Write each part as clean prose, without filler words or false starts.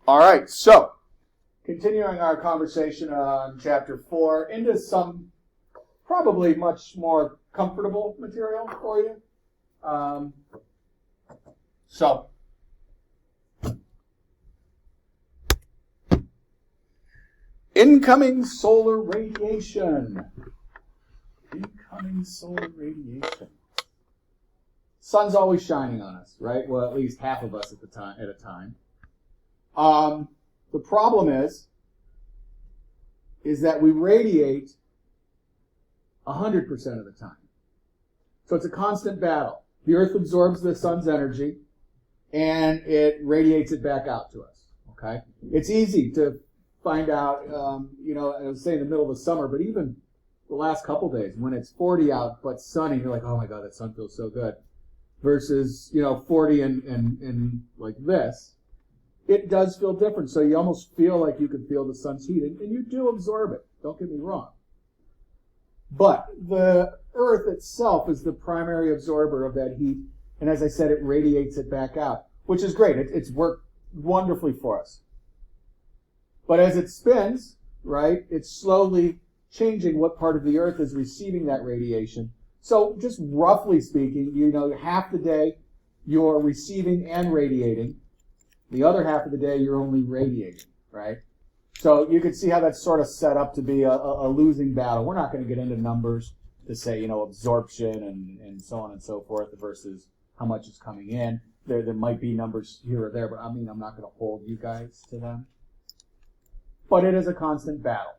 All right, so continuing our conversation on Chapter 4 into some probably much more comfortable material for you. Incoming solar radiation. Incoming solar radiation. Sun's always shining on us, right? Well, at least half of us at a time. The problem is that we radiate 100% of the time. So it's a constant battle. The Earth absorbs the sun's energy, and it radiates it back out to us. Okay, it's easy to find out. I was saying in the middle of the summer, but even the last couple days when it's 40 out but sunny, you're like, oh my God, that sun feels so good. Versus 40 and like this. It does feel different, so you almost feel like you can feel the sun's heat, and you do absorb it, don't get me wrong. But the Earth itself is the primary absorber of that heat, and as I said, it radiates it back out, which is great. It's worked wonderfully for us. But as it spins, right, it's slowly changing what part of the Earth is receiving that radiation. So just roughly speaking, half the day you're receiving and radiating. The other half of the day, you're only radiating, right? So you can see how that's sort of set up to be a losing battle. We're not going to get into numbers to say, absorption and so on and so forth versus how much is coming in. There might be numbers here or there, but I'm not going to hold you guys to them. But it is a constant battle,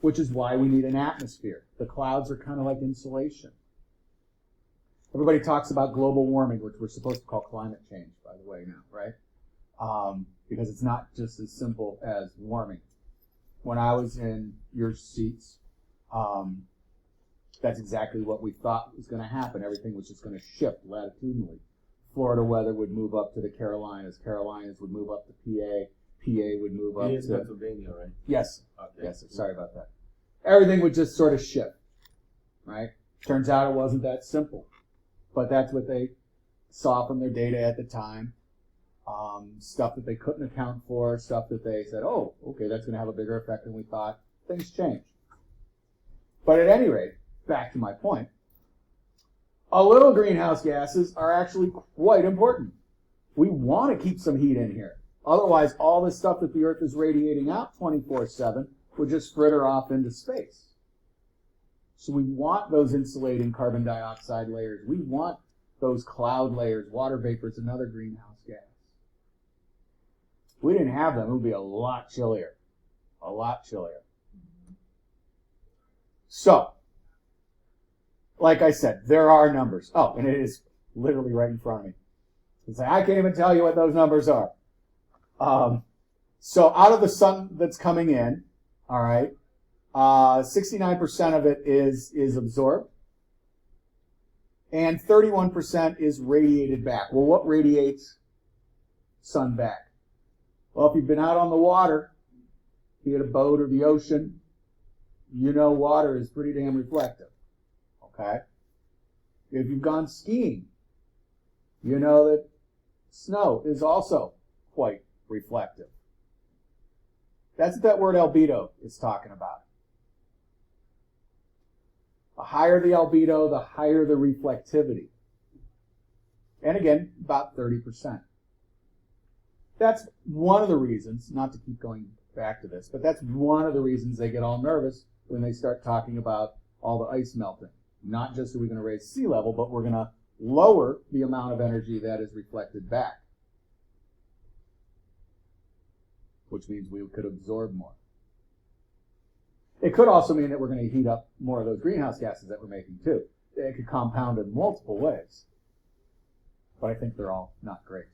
which is why we need an atmosphere. The clouds are kind of like insulation. Everybody talks about global warming, which we're supposed to call climate change, by the way, now, right? Because it's not just as simple as warming. When I was in your seats, that's exactly what we thought was going to happen. Everything was just going to shift latitudinally. Florida weather would move up to the Carolinas. Carolinas would move up to PA. PA would move up to Pennsylvania, right? Yes. Okay. Yes, sir. Sorry about that. Everything would just sort of shift, right? Turns out it wasn't that simple. But that's what they saw from their data at the time. Stuff that they couldn't account for, stuff that they said, oh, okay, that's going to have a bigger effect than we thought. Things change. But at any rate, back to my point, a little greenhouse gases are actually quite important. We want to keep some heat in here. Otherwise, all the stuff that the Earth is radiating out 24/7 would just fritter off into space. So we want those insulating carbon dioxide layers. We want those cloud layers, water vapors, and other greenhouse gas. If we didn't have them, it would be a lot chillier. A lot chillier. So, like I said, there are numbers. Oh, and it is literally right in front of me. I can't even tell you what those numbers are. So out of the sun that's coming in, all right, 69% of it is absorbed, and 31% is radiated back. Well, what radiates sun back? Well, if you've been out on the water, be it a boat or the ocean, water is pretty damn reflective, okay? If you've gone skiing, you know that snow is also quite reflective. That's what that word albedo is talking about. The higher the albedo, the higher the reflectivity. And again, about 30%. That's one of the reasons, not to keep going back to this, but that's one of the reasons they get all nervous when they start talking about all the ice melting. Not just are we going to raise sea level, but we're going to lower the amount of energy that is reflected back. Which means we could absorb more. It could also mean that we're going to heat up more of those greenhouse gases that we're making too. It could compound in multiple ways. But I think they're all not great.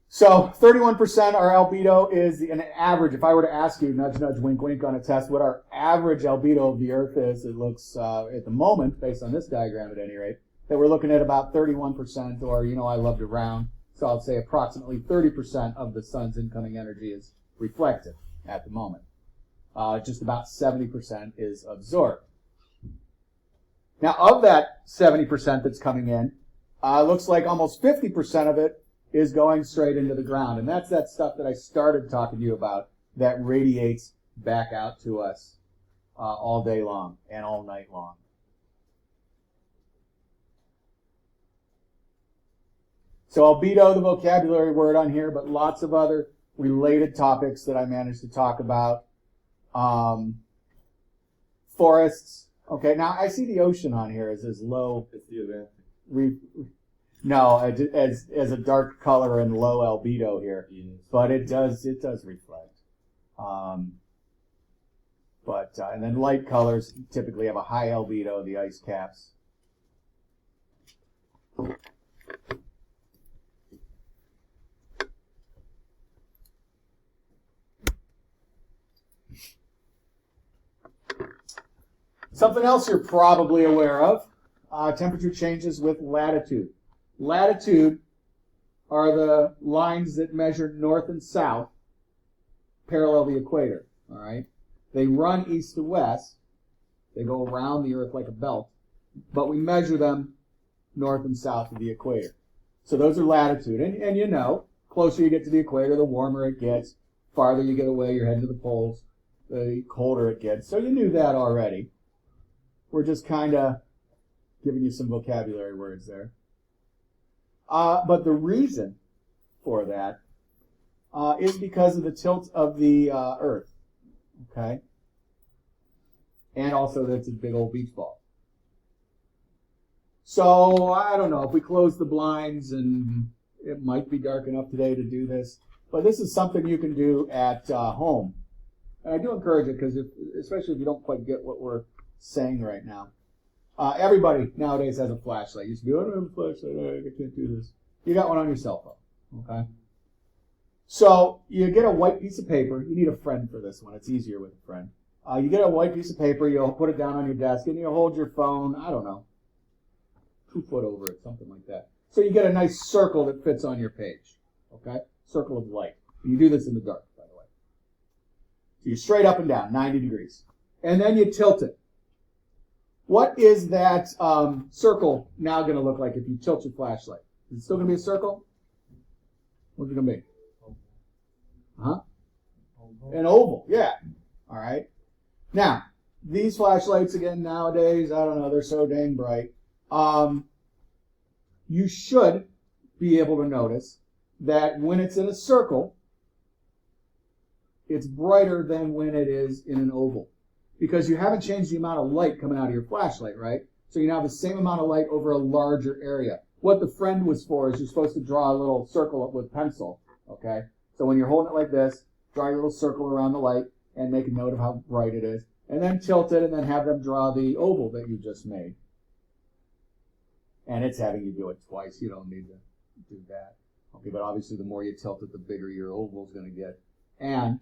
So 31% our albedo is an average. If I were to ask you, nudge, nudge, wink, wink on a test, what our average albedo of the Earth is, it looks, at the moment, based on this diagram at any rate, that we're looking at about 31%, or, I love to round, so I'll say approximately 30% of the sun's incoming energy is reflected at the moment. Just about 70% is absorbed. Now, of that 70% that's coming in, looks like almost 50% of it is going straight into the ground. And that's that stuff that I started talking to you about that radiates back out to us all day long and all night long. So albedo, the vocabulary word on here, but lots of other related topics that I managed to talk about. Forests. Okay, now I see the ocean on here as low. It's the event. No, as a dark color and low albedo here, Yes. but it does reflect. And then light colors typically have a high albedo, the ice caps. Something else you're probably aware of, temperature changes with latitude. Latitude are the lines that measure north and south, parallel the equator, all right? They run east to west. They go around the Earth like a belt, but we measure them north and south of the equator. So those are latitude. And you know, closer you get to the equator, the warmer it gets. Farther you get away, you're heading to the poles, the colder it gets. So you knew that already. We're just kind of giving you some vocabulary words there. But the reason for that is because of the tilt of the Earth, okay? And also that it's a big old beach ball. So, I don't know, if we close the blinds, and it might be dark enough today to do this, but this is something you can do at home. And I do encourage it, because especially if you don't quite get what we're saying right now. Everybody nowadays has a flashlight. Used to be, I don't have a flashlight, I can't do this. You got one on your cell phone, okay? So you get a white piece of paper. You need a friend for this one. It's easier with a friend. You get a white piece of paper, you'll put it down on your desk, and you'll hold your phone, I don't know, 2 foot over it, something like that. So you get a nice circle that fits on your page, okay? Circle of light. You do this in the dark, by the way. So you're straight up and down, 90 degrees. And then you tilt it. What is that circle now going to look like if you tilt your flashlight? Is it still going to be a circle? What's it going to be? Huh? An oval, yeah. All right. Now, these flashlights, again, nowadays, I don't know, they're so dang bright. You should be able to notice that when it's in a circle, it's brighter than when it is in an oval. Because you haven't changed the amount of light coming out of your flashlight, right? So you now have the same amount of light over a larger area. What the friend was for is you're supposed to draw a little circle with pencil, okay? So when you're holding it like this, draw your little circle around the light and make a note of how bright it is. And then tilt it and then have them draw the oval that you just made. And it's having you do it twice. You don't need to do that. Okay, but obviously the more you tilt it, the bigger your oval is going to get. And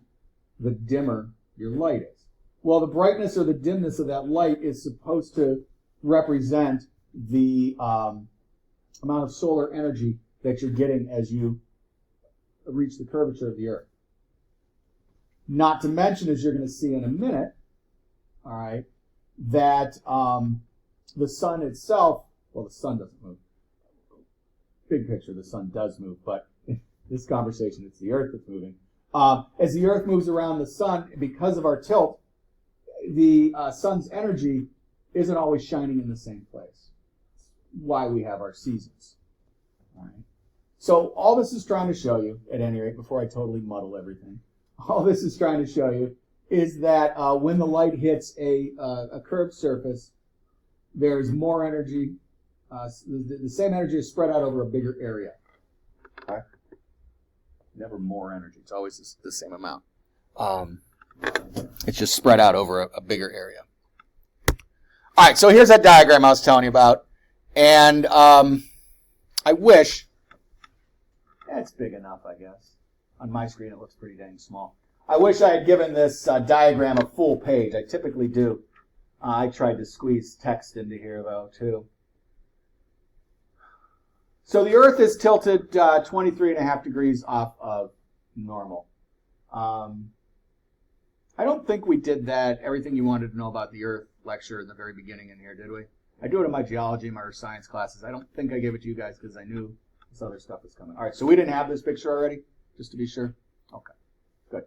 the dimmer your light is. Well, the brightness or the dimness of that light is supposed to represent the amount of solar energy that you're getting as you reach the curvature of the Earth. Not to mention, as you're going to see in a minute, all right, that the sun itself, well, the sun doesn't move. Big picture, the sun does move, but in this conversation, it's the Earth that's moving. As the Earth moves around the sun, because of our tilt, the sun's energy isn't always shining in the same place. That's why we have our seasons. All right. So all this is trying to show you, at any rate, before I totally muddle everything, all this is trying to show you is that when the light hits a curved surface, there's more energy. The same energy is spread out over a bigger area. Okay? Never more energy. It's always the same amount. It's just spread out over a bigger area. All right, so here's that diagram I was telling you about. And I wish, it's big enough, I guess. On my screen, it looks pretty dang small. I wish I had given this diagram a full page. I typically do. I tried to squeeze text into here, though, too. So the Earth is tilted 23.5 degrees off of normal. I don't think we did that, everything you wanted to know about the Earth lecture in the very beginning in here, did we? I do it in my geology and my science classes. I don't think I gave it to you guys because I knew This other stuff is coming. All right, so we didn't have this picture already, just to be sure? Okay, good.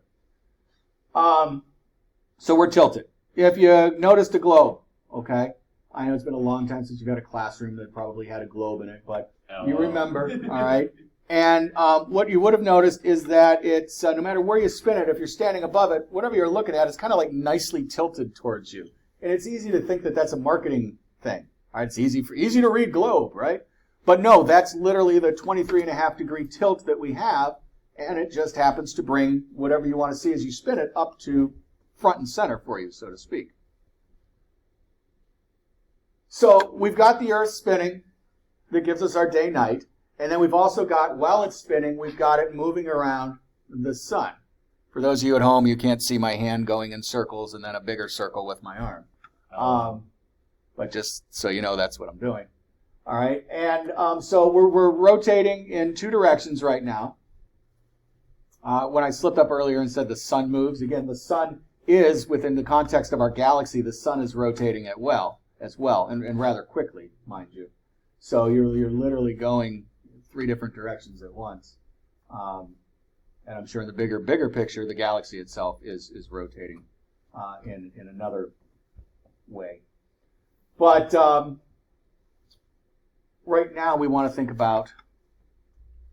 So we're tilted. If you noticed a globe, okay, I know it's been a long time since you've had a classroom that probably had a globe in it, but you remember, all right? And what you would have noticed is that it's, no matter where you spin it, if you're standing above it, whatever you're looking at, it's kind of like nicely tilted towards you. And it's easy to think that that's a marketing thing. All right? It's easy to read globe, right? But no, that's literally the 23.5-degree tilt that we have, and it just happens to bring whatever you want to see as you spin it up to front and center for you, so to speak. So we've got the Earth spinning that gives us our day-night, and then we've also got, while it's spinning, we've got it moving around the sun. For those of you at home, you can't see my hand going in circles and then a bigger circle with my arm. But just so you know, that's what I'm doing. All right, and so we're rotating in two directions right now. When I slipped up earlier and said the sun moves, again, the sun is, within the context of our galaxy, the sun is rotating as well, and rather quickly, mind you. So you're literally going 3 different directions at once. And I'm sure in the bigger picture, the galaxy itself is rotating in another way. But right now we want to think about,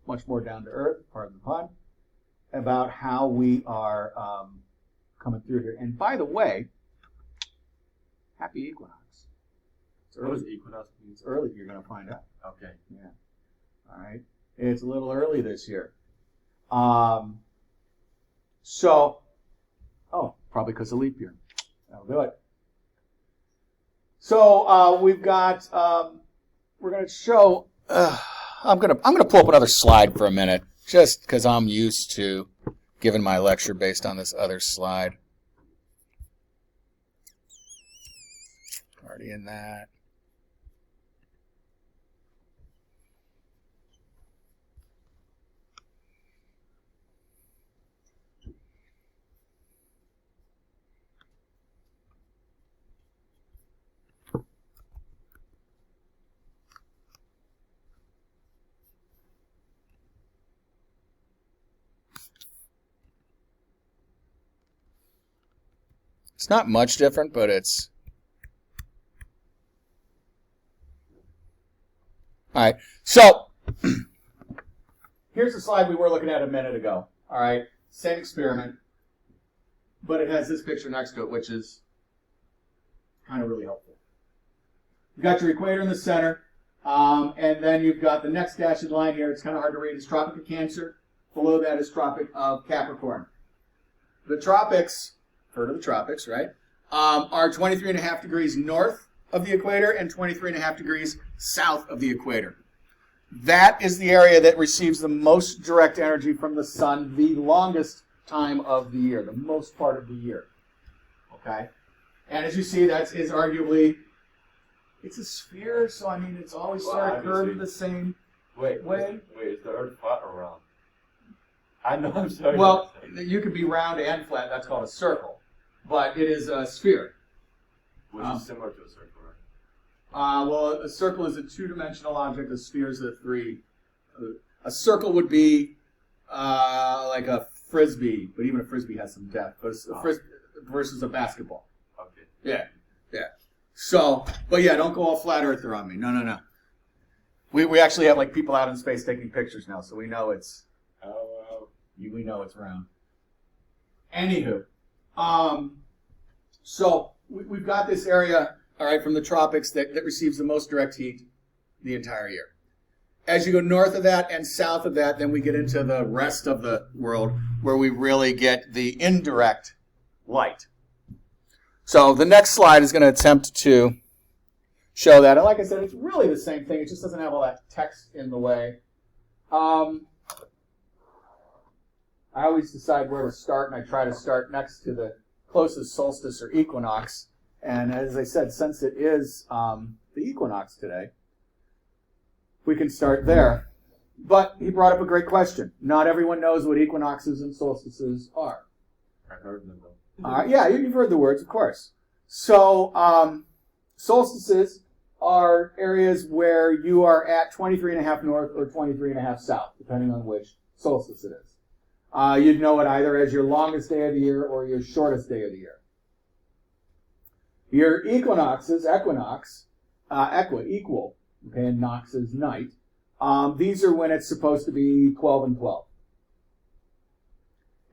much more down to earth, pardon the pun, about how we are coming through here. And by the way, happy equinox. It's early. What does equinox mean? It's early. You're going to find out. Okay. Yeah. All right. It's a little early this year. Probably because of leap year. That'll do it. So we've got. We're going to show. I'm going to pull up another slide for a minute, just because I'm used to giving my lecture based on this other slide. Already in that. It's not much different, but it's... All right, so here's the slide we were looking at a minute ago. All right, same experiment, but it has this picture next to it, which is kind of really helpful. You've got your equator in the center, and then you've got the next dashed line here. It's kind of hard to read. It's Tropic of Cancer. Below that is Tropic of Capricorn. The tropics... Heard of the tropics, right? Are 23.5 degrees north of the equator and 23.5 degrees south of the equator. That is the area that receives the most direct energy from the sun the longest time of the year, the most part of the year. Okay? And as you see, that is arguably, it's a sphere, so I mean, it's always sort of curved the same way. Wait, is the Earth flat or round? I know, I'm sorry. Well, you could be round and flat, that's called a circle. But it is a sphere. Which is similar to a circle, right? Well, a circle is a 2-dimensional object. A sphere is a 3. A circle would be like a frisbee, but even a frisbee has some depth. But a frisbee versus a basketball. Okay. Yeah. So, but yeah, don't go all flat earther on me. No. We actually have like people out in space taking pictures now, so we know it's. We know it's round. Anywho. So we've got this area, all right, from the tropics that receives the most direct heat the entire year. As you go north of that and south of that, then we get into the rest of the world where we really get the indirect light. So the next slide is going to attempt to show that. And like I said, it's really the same thing. It just doesn't have all that text in the way. I always decide where to start, and I try to start next to the closest solstice or equinox. And as I said, since it is the equinox today, we can start there. But he brought up a great question. Not everyone knows what equinoxes and solstices are. I've heard them, though. Yeah, you've heard the words, of course. So solstices are areas where you are at 23.5 north or 23.5 south, depending on which solstice it is. You'd know it either as your longest day of the year or your shortest day of the year. Your equinoxes, equal, okay, and nox is night. These are when it's supposed to be 12 and 12.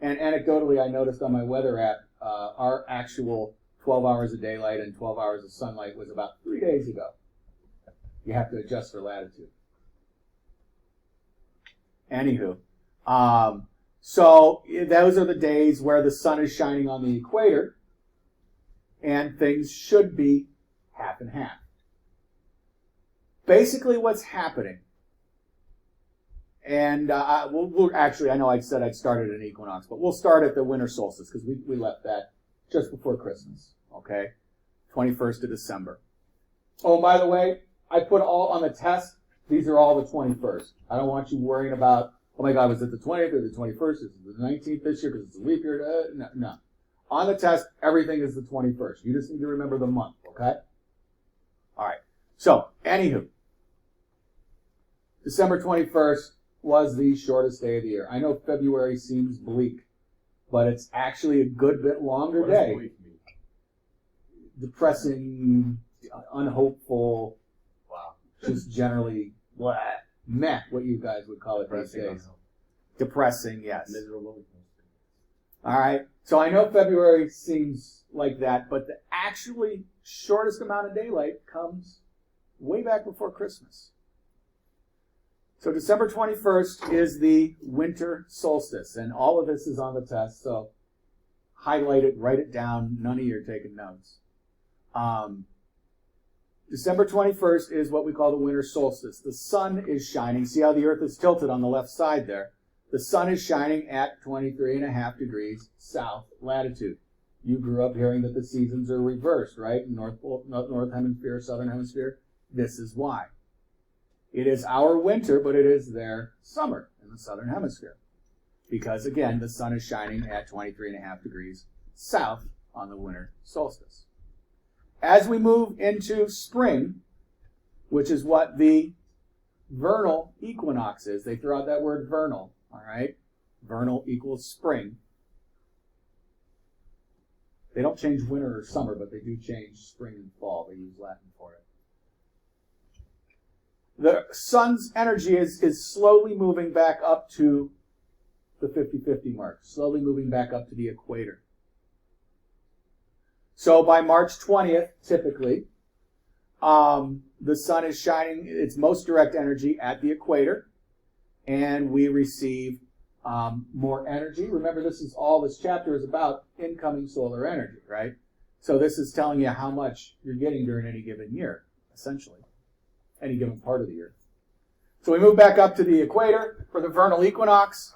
And anecdotally, I noticed on my weather app, our actual 12 hours of daylight and 12 hours of sunlight was about 3 days ago. You have to adjust for latitude. Anywho, so those are the days where the sun is shining on the equator, and things should be half and half. Basically, what's happening, and we'll actually, I know I said I'd start at an equinox, but we'll start at the winter solstice because we left that just before Christmas, okay? 21st of December. Oh, and by the way, I put all on the test, these are all the 21st. I don't want you worrying about, oh my God, was it the 20th or the 21st? Is it the 19th this year because it's a leap year? No. On the test, everything is the 21st. You just need to remember the month, okay? All right. So, anywho, December 21st was the shortest day of the year. I know February seems bleak, but it's actually a good bit longer day. What does bleak mean? Depressing, unhopeful, Wow. just generally meh, what you guys would call it these days. Depressing, yes. Miserable. All right. So I know February seems like that, but the actually shortest amount of daylight comes way back before Christmas. So December 21st is the winter solstice, and all of this is on the test, so highlight it, write it down. None of you are taking notes. December 21st is what we call the winter solstice. The sun is shining. See how the earth is tilted on the left side there? The sun is shining at 23.5 degrees south latitude. You grew up hearing that the seasons are reversed, right? North hemisphere, southern hemisphere. This is why. It is our winter, but it is their summer in the southern hemisphere. Because, again, the sun is shining at 23.5 degrees south on the winter solstice. As we move into spring, which is what the vernal equinox is, they throw out that word vernal, all right? Vernal equals spring. They don't change winter or summer, but they do change spring and fall. They use Latin for it. The sun's energy is slowly moving back up to the 50-50 mark, slowly moving back up to the equator. So by March 20th, typically, the sun is shining its most direct energy at the equator, and we receive more energy. Remember, this chapter is about incoming solar energy, right? So this is telling you how much you're getting during any given year, essentially, any given part of the year. So we move back up to the equator for the vernal equinox,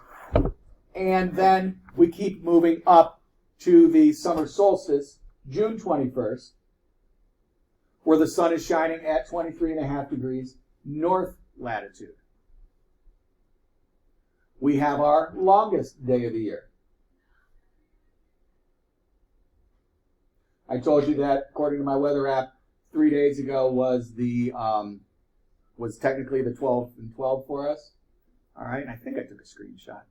and then we keep moving up to the summer solstice, June 21st, where the sun is shining at 23.5 degrees north latitude. We have our longest day of the year. I told you that, according to my weather app, 3 days ago was technically the 12 and 12 for us. All right, and I think I took a screenshot.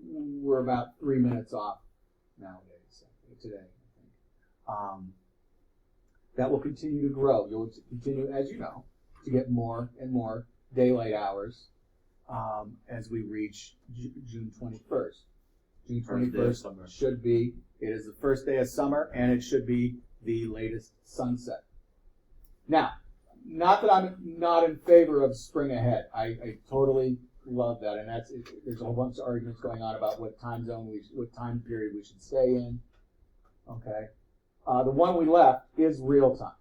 We're about 3 minutes off nowadays, today, I think. That will continue to grow. You'll continue, as you know, to get more and more daylight hours as we reach June 21st. June 21st should be, it is the first day of summer, and it should be the latest sunset. Now, not that I'm not in favor of spring ahead. I totally love that, and there's a whole bunch of arguments going on about what time time period we should stay in. Okay, the one we left is real time.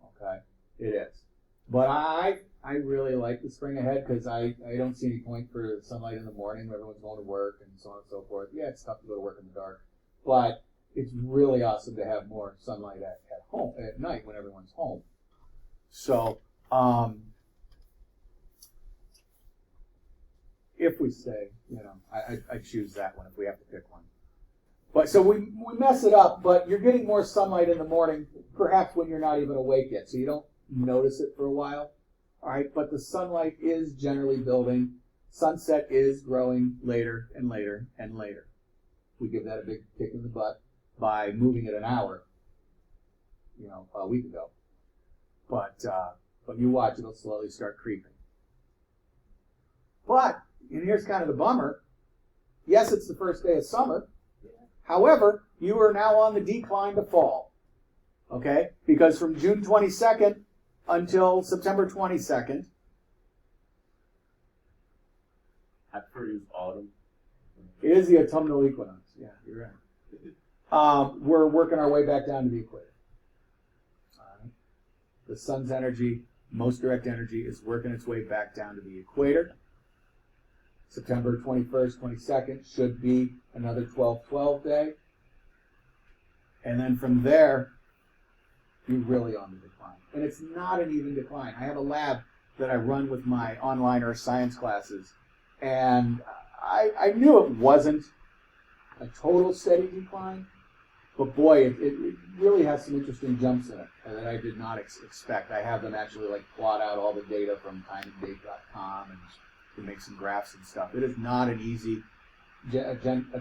Okay, it is, but I really like the spring ahead because I don't see any point for sunlight in the morning when everyone's going to work and so on and so forth. Yeah, it's tough to go to work in the dark, but it's really awesome to have more sunlight at home at night when everyone's home. So, if we stay, I choose that one if we have to pick one. But so we mess it up, but you're getting more sunlight in the morning, perhaps when you're not even awake yet, so you don't notice it for a while. All right, but the sunlight is generally building. Sunset is growing later and later and later. We give that a big kick in the butt by moving it an hour, a week ago. But you watch, it'll slowly start creeping. But, and here's kind of the bummer, yes, it's the first day of summer. However, you are now on the decline to fall. Okay? Because from June 22nd until September 22nd, I've heard it's autumn. it is the autumnal equinox. Yeah, you're right. We're working our way back down to the equator. The sun's energy, most direct energy, is working its way back down to the equator. September 21st, 22nd should be another 12-12 day. And then from there, you're really on the decline. And it's not an even decline. I have a lab that I run with my online earth science classes. And I knew it wasn't a total steady decline. But boy, it really has some interesting jumps in it that I did not expect. I have them actually plot out all the data from timeanddate.com and to make some graphs and stuff. It is not an easy, a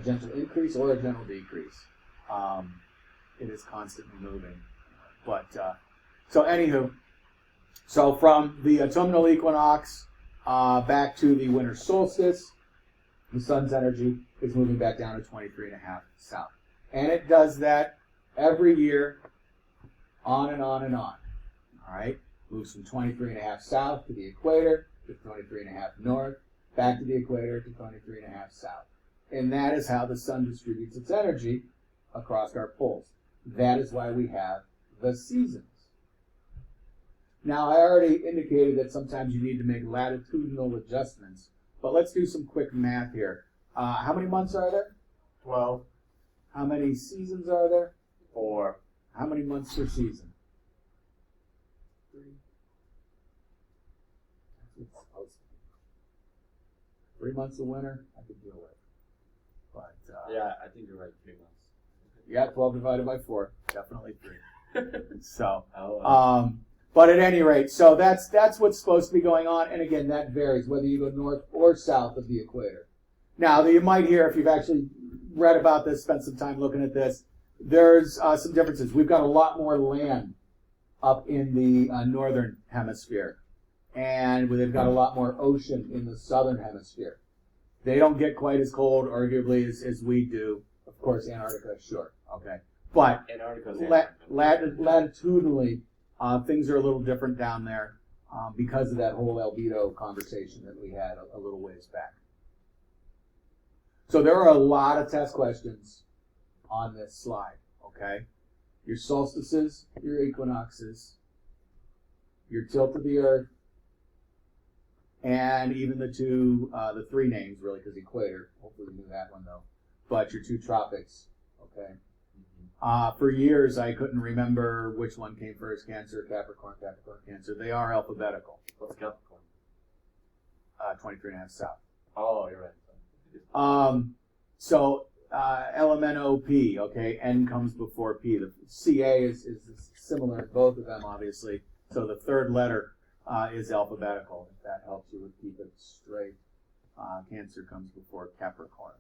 gentle increase or a gentle decrease. It is constantly moving. But so anywho, so from the autumnal equinox back to the winter solstice, the sun's energy is moving back down to 23.5 south. And it does that every year, on and on and on. All right? Moves from 23.5 south to the equator, to 23.5 north, back to the equator, to 23.5 south. And that is how the sun distributes its energy across our poles. That is why we have the seasons. Now, I already indicated that sometimes you need to make latitudinal adjustments, but let's do some quick math here. How many months are there? 12. How many seasons are there? 4. How many months per season? 3. That's what it's supposed to be. 3 months of winter, I could deal with. But Yeah, I think you're right. 3 months. yeah, 12 divided by 4, definitely 3. So, Oh, but at any rate, so that's what's supposed to be going on, and again, that varies whether you go north or south of the equator. Now, you might hear, if you've actually read about this, spent some time looking at this, there's some differences. We've got a lot more land up in the northern hemisphere, and they've got a lot more ocean in the southern hemisphere. They don't get quite as cold, arguably, as we do. Of course, Antarctica, sure, okay. But Antarctica's latitudinally, things are a little different down there because of that whole albedo conversation that we had a little ways back. So there are a lot of test questions on this slide, okay? Your solstices, your equinoxes, your tilt of the Earth, and even the 3 names, really, because equator, hopefully you knew that one, though, but your 2 tropics, okay? For years, I couldn't remember which one came first, Cancer, Capricorn, Cancer. They are alphabetical. What's Capricorn? 23.5 south. Oh, you're right. So LMNOP, okay, N comes before P. The CA is similar in both of them, obviously. So the third letter is alphabetical, if that helps you keep it straight. Cancer comes before Capricorn.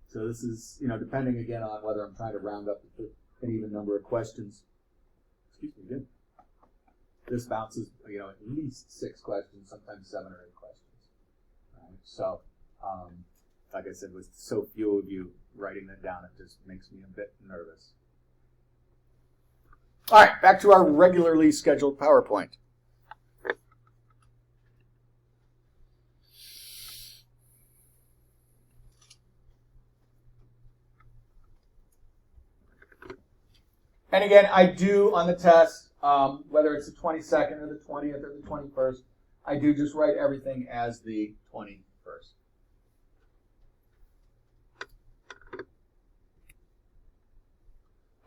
So this is, depending again on whether I'm trying to round up an even number of questions. Excuse me, again. This bounces, at least 6 questions, sometimes 7 or 8 questions. So, like I said, with so few of you writing that down, it just makes me a bit nervous. All right, back to our regularly scheduled PowerPoint. And again, I do on the test, whether it's the 22nd or the 20th or the 21st, I do just write everything as the 21st.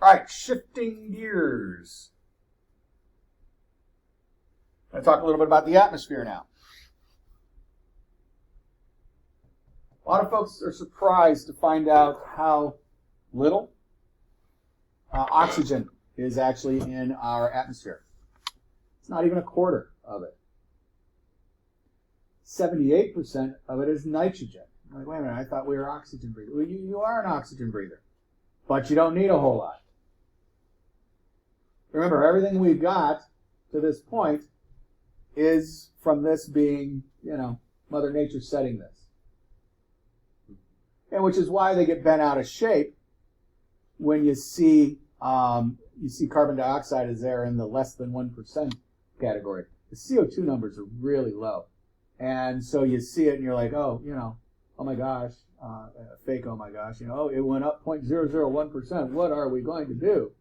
All right, shifting gears. I'm going to talk a little bit about the atmosphere now. A lot of folks are surprised to find out how little oxygen is actually in our atmosphere. It's not even a quarter of it. 78% of it is nitrogen. I'm like, wait a minute, I thought we were oxygen breathers. Well, you are an oxygen breather, but you don't need a whole lot. Remember, everything we've got to this point is from this being, Mother Nature setting this. And which is why they get bent out of shape when you see carbon dioxide is there in the less than 1% category. The CO2 numbers are really low. And so you see it and you're like, oh my gosh, fake oh my gosh, it went up 0.001%. What are we going to do?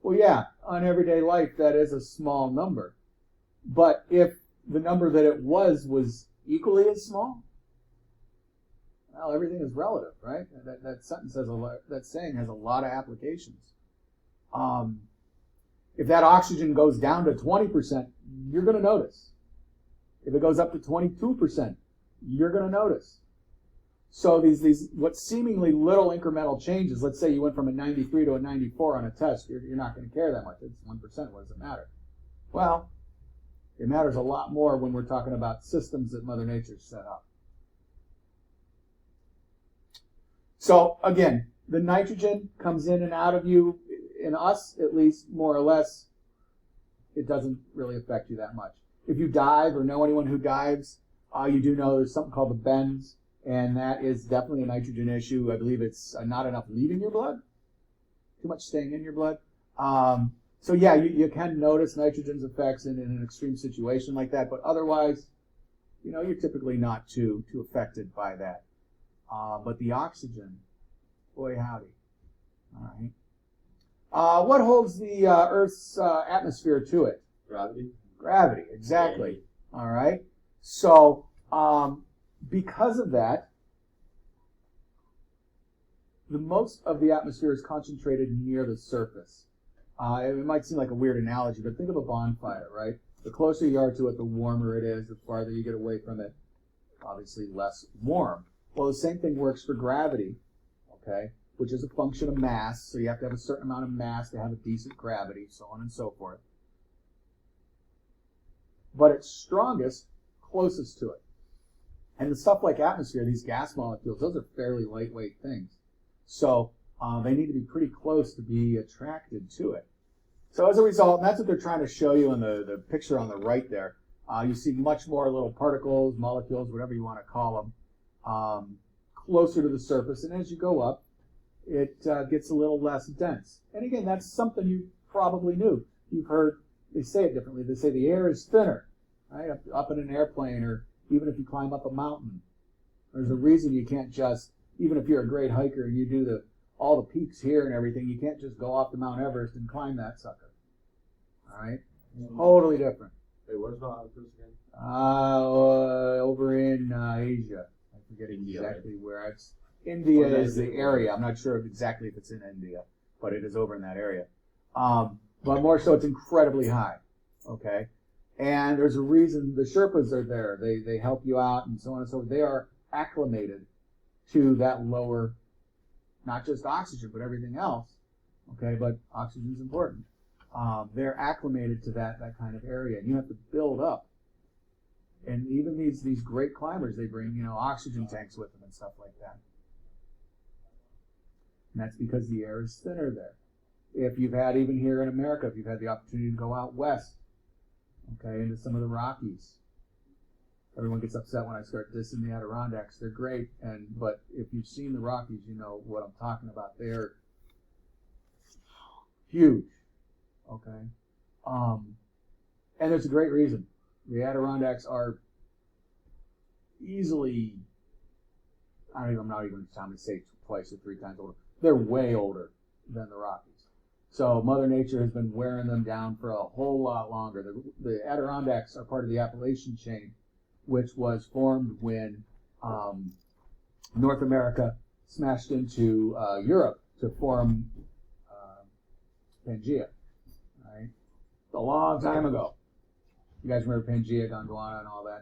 Well, yeah, on everyday life, that is a small number. But if the number that it was equally as small, well, everything is relative, right? That sentence has that saying has a lot of applications. If that oxygen goes down to 20%, you're going to notice. If it goes up to 22%, you're going to notice. So these what seemingly little incremental changes, let's say you went from a 93 to a 94 on a test, you're not going to care that much. It's 1%. What does it matter? Well, it matters a lot more when we're talking about systems that Mother Nature's set up. So again, the nitrogen comes in and out of you, in us at least, more or less. It doesn't really affect you that much. If you dive or know anyone who dives, you do know there's something called the bends, and that is definitely a nitrogen issue. I believe it's not enough leaving your blood, too much staying in your blood. So yeah, you can notice nitrogen's effects in an extreme situation like that, but otherwise, you're typically not too affected by that. But the oxygen, boy howdy. All right. What holds the Earth's atmosphere to it? Gravity. Gravity, exactly. All right. So because of that, the most of the atmosphere is concentrated near the surface. It might seem like a weird analogy, but think of a bonfire, right? The closer you are to it, the warmer it is. The farther you get away from it, obviously less warm. Well, the same thing works for gravity, okay, which is a function of mass. So you have to have a certain amount of mass to have a decent gravity, so on and so forth. But it's strongest closest to it. And the stuff like atmosphere, these gas molecules, those are fairly lightweight things. So they need to be pretty close to be attracted to it. So as a result, and that's what they're trying to show you in the picture on the right there, you see much more little particles, molecules, whatever you want to call them, closer to the surface. And as you go up, it gets a little less dense. And again, that's something you probably knew. You've heard, they say it differently. They say the air is thinner, right? Up in an airplane, or even if you climb up a mountain. There's a reason you can't just, even if you're a great hiker and you do all the peaks here and everything, you can't just go off to Mount Everest and climb that sucker. All right? Totally different. Hey, where's Mount Everest again? Over in Asia. I'm forgetting exactly where. It's India is the area. I'm not sure exactly if it's in India, but it is over in that area. But more so, it's incredibly high. Okay? And there's a reason the Sherpas are there. They help you out and so on and so forth. They are acclimated to that lower, not just oxygen, but everything else. Okay, but oxygen is important. They're acclimated to that kind of area. And you have to build up. And even these great climbers, they bring, oxygen tanks with them and stuff like that. And that's because the air is thinner there. If you've had, even here in America, if you've had the opportunity to go out west, okay, into some of the Rockies. Everyone gets upset when I start dissing the Adirondacks. They're great, but if you've seen the Rockies, you know what I'm talking about. They're huge, okay? And there's a great reason. The Adirondacks are easily, I'm not even trying to say twice or three times older. They're way older than the Rockies. So Mother Nature has been wearing them down for a whole lot longer. The Adirondacks are part of the Appalachian chain, which was formed when North America smashed into Europe to form Pangea. Right? A long time ago. You guys remember Pangea, Gondwana, and all that?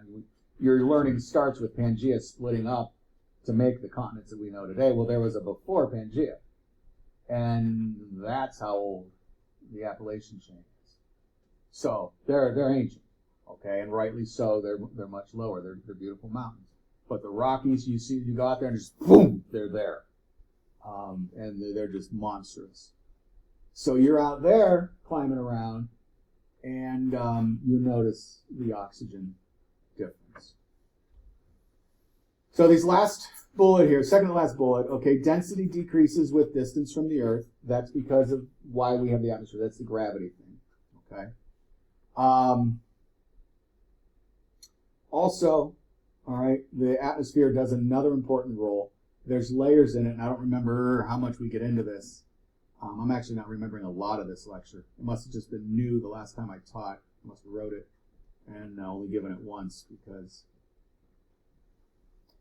Your learning starts with Pangea splitting up to make the continents that we know today. Well, there was a before Pangaea, and that's how old the Appalachian chain is. So they're ancient, okay, and rightly so. They're much lower. They're beautiful mountains, but the Rockies, you go out there and just boom, they're there, and they're just monstrous. So you're out there climbing around, and you notice the oxygen difference. So these last bullet here, second to last bullet, okay, density decreases with distance from the Earth. That's because of why we have the atmosphere. That's the gravity thing, okay? Also, all right, the atmosphere does another important role. There's layers in it, and I don't remember how much we get into this. I'm actually not remembering a lot of this lecture. It must have just been new the last time I taught. I must have wrote it and only given it once, because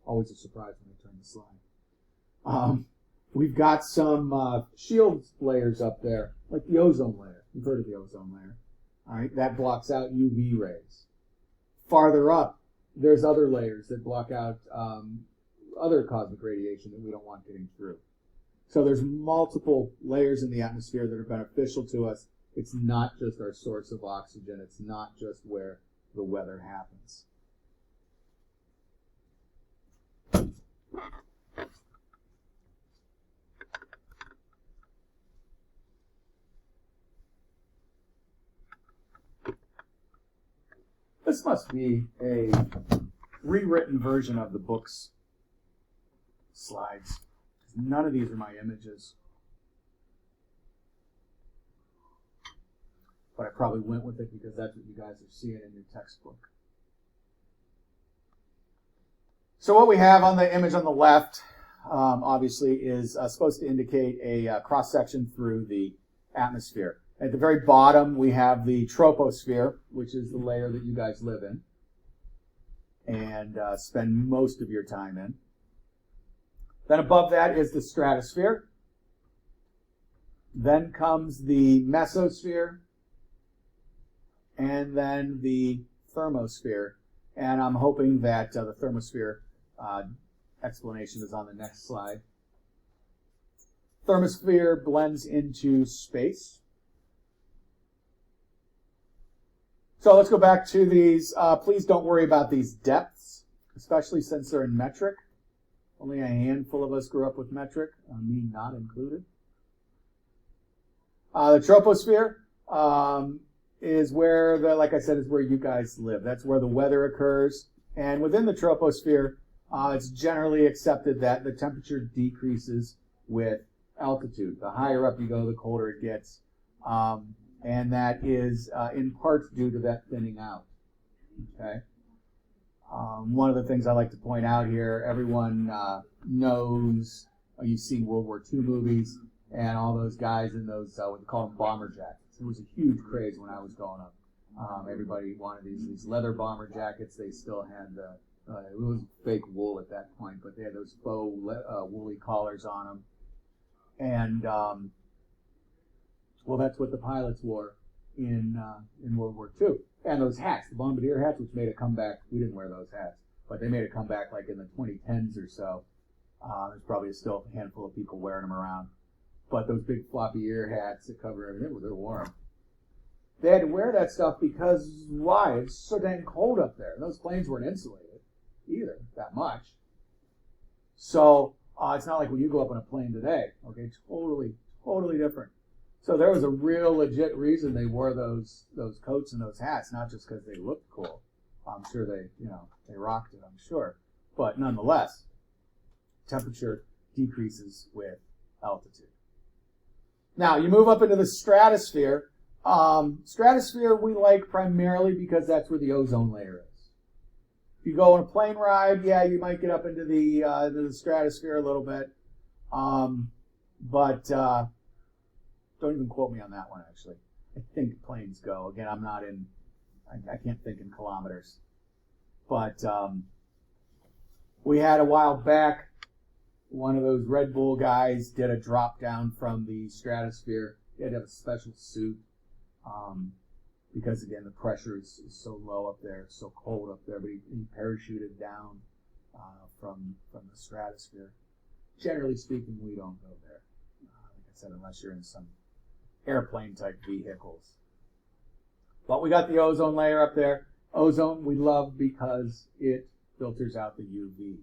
always a surprise when I turn the slide. We've got some shield layers up there, like the ozone layer. You've heard of the ozone layer. All right, that blocks out UV rays. Farther up, there's other layers that block out other cosmic radiation that we don't want getting through. So there's multiple layers in the atmosphere that are beneficial to us. It's not just our source of oxygen. It's not just where the weather happens. This must be a rewritten version of the book's slides. None of these are my images. But I probably went with it because that's what you guys are seeing in your textbook. So what we have on the image on the left, obviously, is supposed to indicate a cross-section through the atmosphere. At the very bottom, we have the troposphere, which is the layer that you guys live in and spend most of your time in. Then above that is the stratosphere. Then comes the mesosphere, and then the thermosphere. And I'm hoping that the thermosphere explanation is on the next slide. Thermosphere blends into space. So let's go back to these. Please don't worry about these depths, especially since they're in metric. Only a handful of us grew up with metric, me not included. The troposphere is where, like I said, is where you guys live. That's where the weather occurs. And within the troposphere, it's generally accepted that the temperature decreases with altitude. The higher up you go, the colder it gets. And that is in part due to that thinning out. Okay. One of the things I like to point out here, everyone knows, you've seen World War II movies, and all those guys in those, what they call them, bomber jackets. It was a huge craze when I was growing up. Everybody wanted these leather bomber jackets. They still had it was fake wool at that point, but they had those faux woolly collars on them. And, well, that's what the pilots wore in World War II. And those hats, the bombardier hats, which made a comeback. We didn't wear those hats, but they made a comeback like in the 2010s or so. There's probably still a handful of people wearing them around. But those big floppy ear hats that cover everything, they wore them. They had to wear that stuff because, why? It's so dang cold up there. Those planes weren't insulated either that much. So it's not like when you go up on a plane today. Okay, totally different. So there was a real legit reason they wore those coats and those hats, not just because they looked cool. I'm sure they rocked it, I'm sure. But nonetheless, temperature decreases with altitude. Now, you move up into the stratosphere. Stratosphere we like primarily because that's where the ozone layer is. If you go on a plane ride, yeah, you might get up into the stratosphere a little bit. But don't even quote me on that one, actually. I think planes go. Again, I can't think in kilometers. But we had a while back, one of those Red Bull guys did a drop down from the stratosphere. He had to have a special suit because, again, the pressure is so low up there, it's so cold up there, but he parachuted down from the stratosphere. Generally speaking, we don't go there. Like I said, unless you're in some airplane-type vehicles. But we got the ozone layer up there. Ozone we love because it filters out the UV.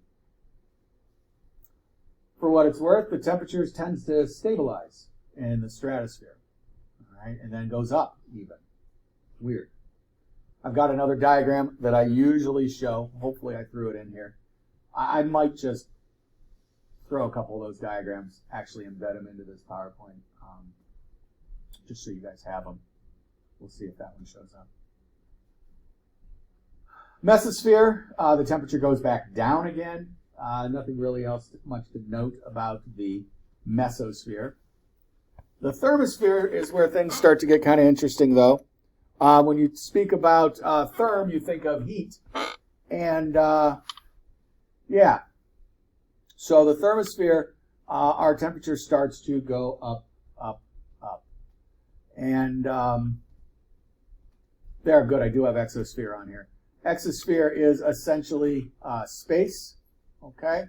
For what it's worth, the temperature tends to stabilize in the stratosphere, all right, and then goes up even. Weird. I've got another diagram that I usually show. Hopefully I threw it in here. I might just throw a couple of those diagrams, actually embed them into this PowerPoint, just so you guys have them. We'll see if that one shows up. Mesosphere, the temperature goes back down again. Nothing really else much to note about the mesosphere. The thermosphere is where things start to get kind of interesting, though. When you speak about therm, you think of heat. And, yeah. So the thermosphere, our temperature starts to go up, up, up. And there, good, I do have exosphere on here. Exosphere is essentially space, okay?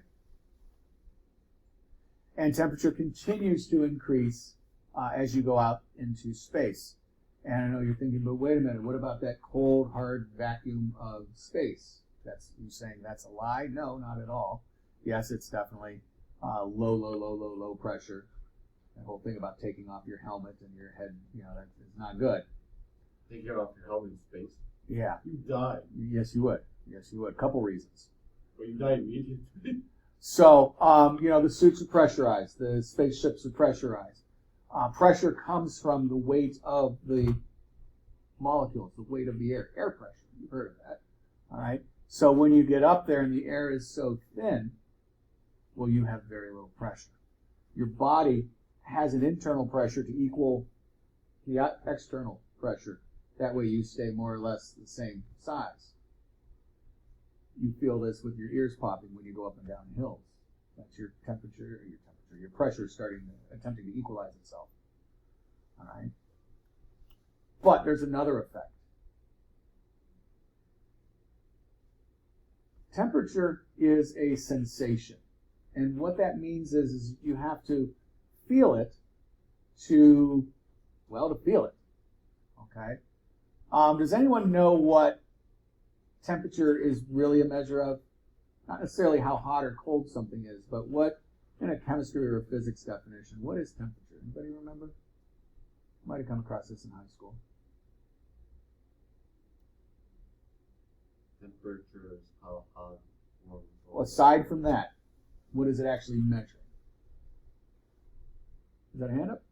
And temperature continues to increase as you go out into space. And I know you're thinking, but wait a minute, what about that cold, hard vacuum of space? You saying that's a lie? No, not at all. Yes, it's definitely low pressure. That whole thing about taking off your helmet and your head, that is not good. Taking off your helmet in space? Yeah. You die. Yes, you would. Yes, you would. Couple reasons. Well, you die immediately. So, the suits are pressurized. The spaceships are pressurized. Pressure comes from the weight of the molecules, the weight of the air. Air pressure. You've heard of that. All right. So when you get up there and the air is so thin, well, you have very little pressure. Your body has an internal pressure to equal the external pressure. That way you stay more or less the same size. You feel this with your ears popping when you go up and down hills. That's your your pressure attempting to equalize itself. All right. But there's another effect. Temperature is a sensation. And what that means is you have to feel it to feel it. Okay? Does anyone know what temperature is really a measure of? Not necessarily how hot or cold something is, but what, in a chemistry or a physics definition, what is temperature? Anybody remember? Might have come across this in high school. Temperature is how hot. Well, aside from that, what is it actually measuring? Is that a hand up?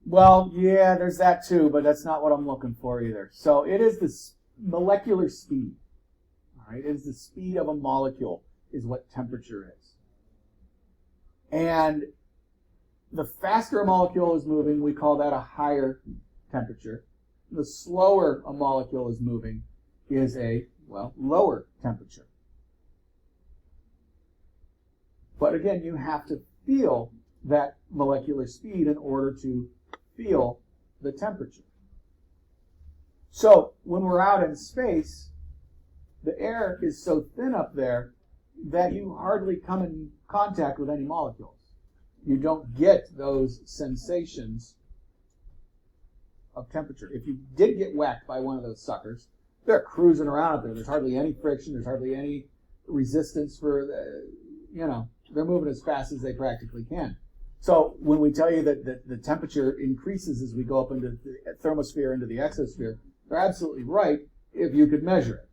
Well, yeah, there's that too, but that's not what I'm looking for either. So it is the molecular speed. All right, it is the speed of a molecule is what temperature is. And the faster a molecule is moving, we call that a higher temperature. The slower a molecule is moving is a, lower temperature. But again, you have to feel that molecular speed in order to feel the temperature. So when we're out in space, the air is so thin up there that you hardly come in contact with any molecules. You don't get those sensations of temperature. If you did get whacked by one of those suckers, they're cruising around up there. There's hardly any friction. There's hardly any resistance for they're moving as fast as they practically can. So when we tell you that the temperature increases as we go up into the thermosphere, into the exosphere, they're absolutely right if you could measure it.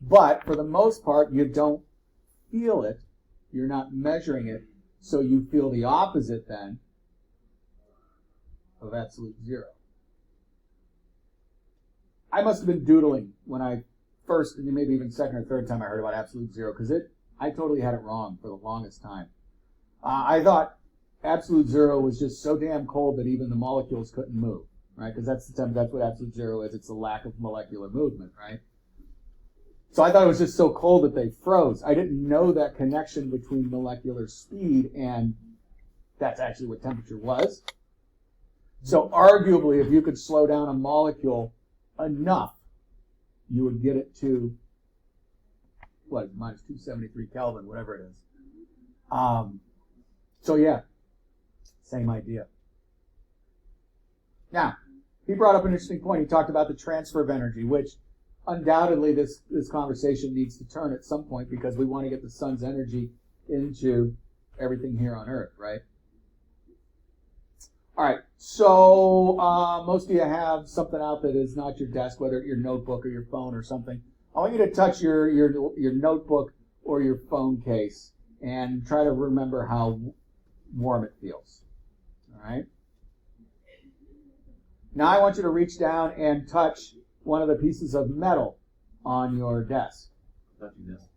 But for the most part, you don't feel it. You're not measuring it, so you feel the opposite then of absolute zero. I must have been doodling when I first, and maybe even second or third time I heard about absolute zero, because I totally had it wrong for the longest time. I thought absolute zero was just so damn cold that even the molecules couldn't move, right? Because that's what absolute zero is. It's a lack of molecular movement, right? So I thought it was just so cold that they froze. I didn't know that connection between molecular speed and that's actually what temperature was. So arguably, if you could slow down a molecule enough, you would get it to, what, minus 273 Kelvin, whatever it is. So yeah, same idea. Now, he brought up an interesting point. He talked about the transfer of energy, which undoubtedly this conversation needs to turn at some point because we want to get the sun's energy into everything here on Earth, right? All right, so most of you have something out that is not your desk, whether it's your notebook or your phone or something. I want you to touch your notebook or your phone case and try to remember how warm it feels. All right? Now I want you to reach down and touch one of the pieces of metal on your desk. Touching this.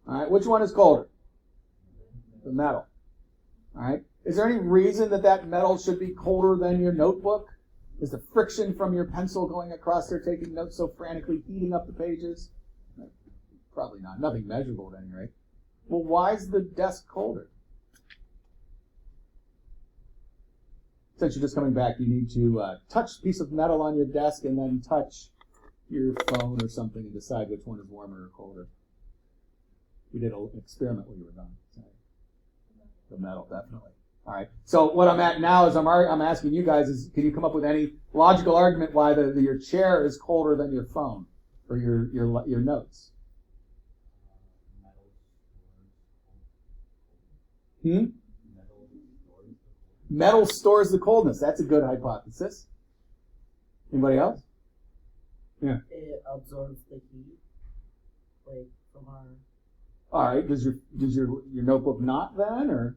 All right, which one is colder? The metal. All right. Is there any reason that metal should be colder than your notebook? Is the friction from your pencil going across there taking notes so frantically heating up the pages? Probably not. Nothing measurable at any rate. Well, why is the desk colder? Since you're just coming back, you need to touch a piece of metal on your desk and then touch your phone or something and decide which one is warmer or colder. We did an experiment when you were done. The metal, definitely. All right. So what I'm at now is I'm asking you guys is, can you come up with any logical argument why your chair is colder than your phone or your notes? Metal stores the coldness. That's a good hypothesis. Anybody else? Yeah. It absorbs the heat, like from our. All right. Does your notebook not then, or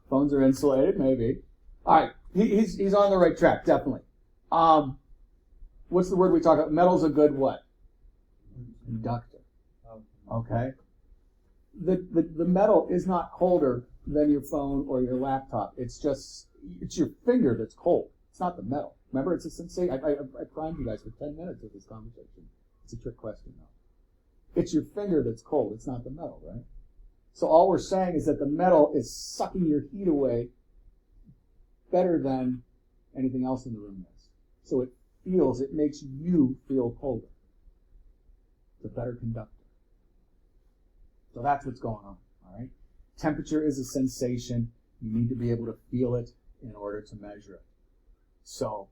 phones are insulated? Maybe. All right. He's on the right track, definitely. What's the word we talk about? Metal's a good what? Conductor. Okay. The metal is not colder than your phone or your laptop. It's your finger that's cold. It's not the metal. Remember, it's a sensation. I primed you guys for 10 minutes with this conversation. It's a trick question, though. It's your finger that's cold. It's not the metal, right? So all we're saying is that the metal is sucking your heat away better than anything else in the room is. So it makes you feel colder. It's a better conductor. So that's what's going on, all right? Temperature is a sensation. You need to be able to feel it in order to measure it. So,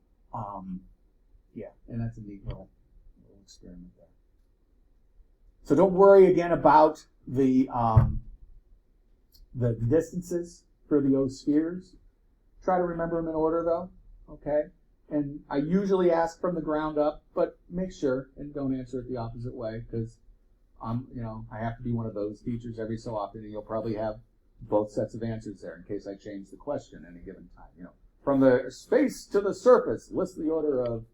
yeah, and that's a neat little experiment there. So don't worry again about the distances for those spheres. Try to remember them in order, though, okay? And I usually ask from the ground up, but make sure and don't answer it the opposite way, because I have to be one of those teachers every so often, and you'll probably have both sets of answers there in case I change the question at any given time. From the space to the surface, list the order of,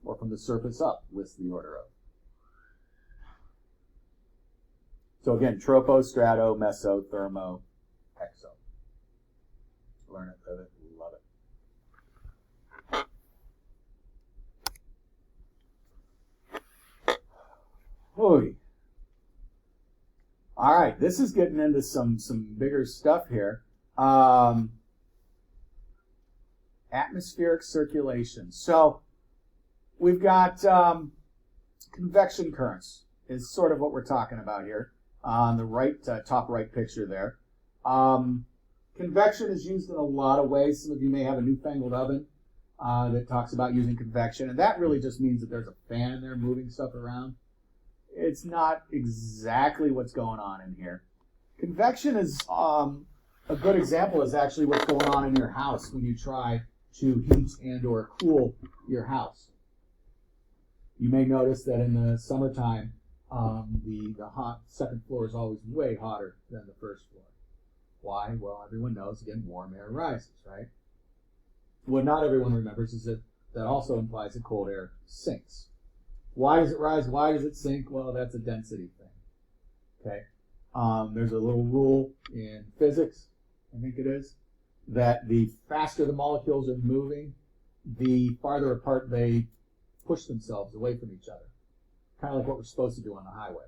or from the surface up, list the order of. So again, tropo, strato, meso, thermo, exo. Learn it, live it, love it. Oy. All right, this is getting into some bigger stuff here. Atmospheric circulation. So we've got convection currents is sort of what we're talking about here on the right top right picture there. Convection is used in a lot of ways. Some of you may have a newfangled oven that talks about using convection, and that really just means that there's a fan in there moving stuff around. It's not exactly what's going on in here. Convection is a good example is actually what's going on in your house when you try to heat and or cool your house. You may notice that in the summertime, the hot second floor is always way hotter than the first floor. Why? Well, everyone knows, again, warm air rises, right? What not everyone remembers is that also implies that cold air sinks. Why does it rise? Why does it sink? Well, that's a density thing. Okay? There's a little rule in physics, I think it is, that the faster the molecules are moving, the farther apart they push themselves away from each other. Kind of like what we're supposed to do on the highway.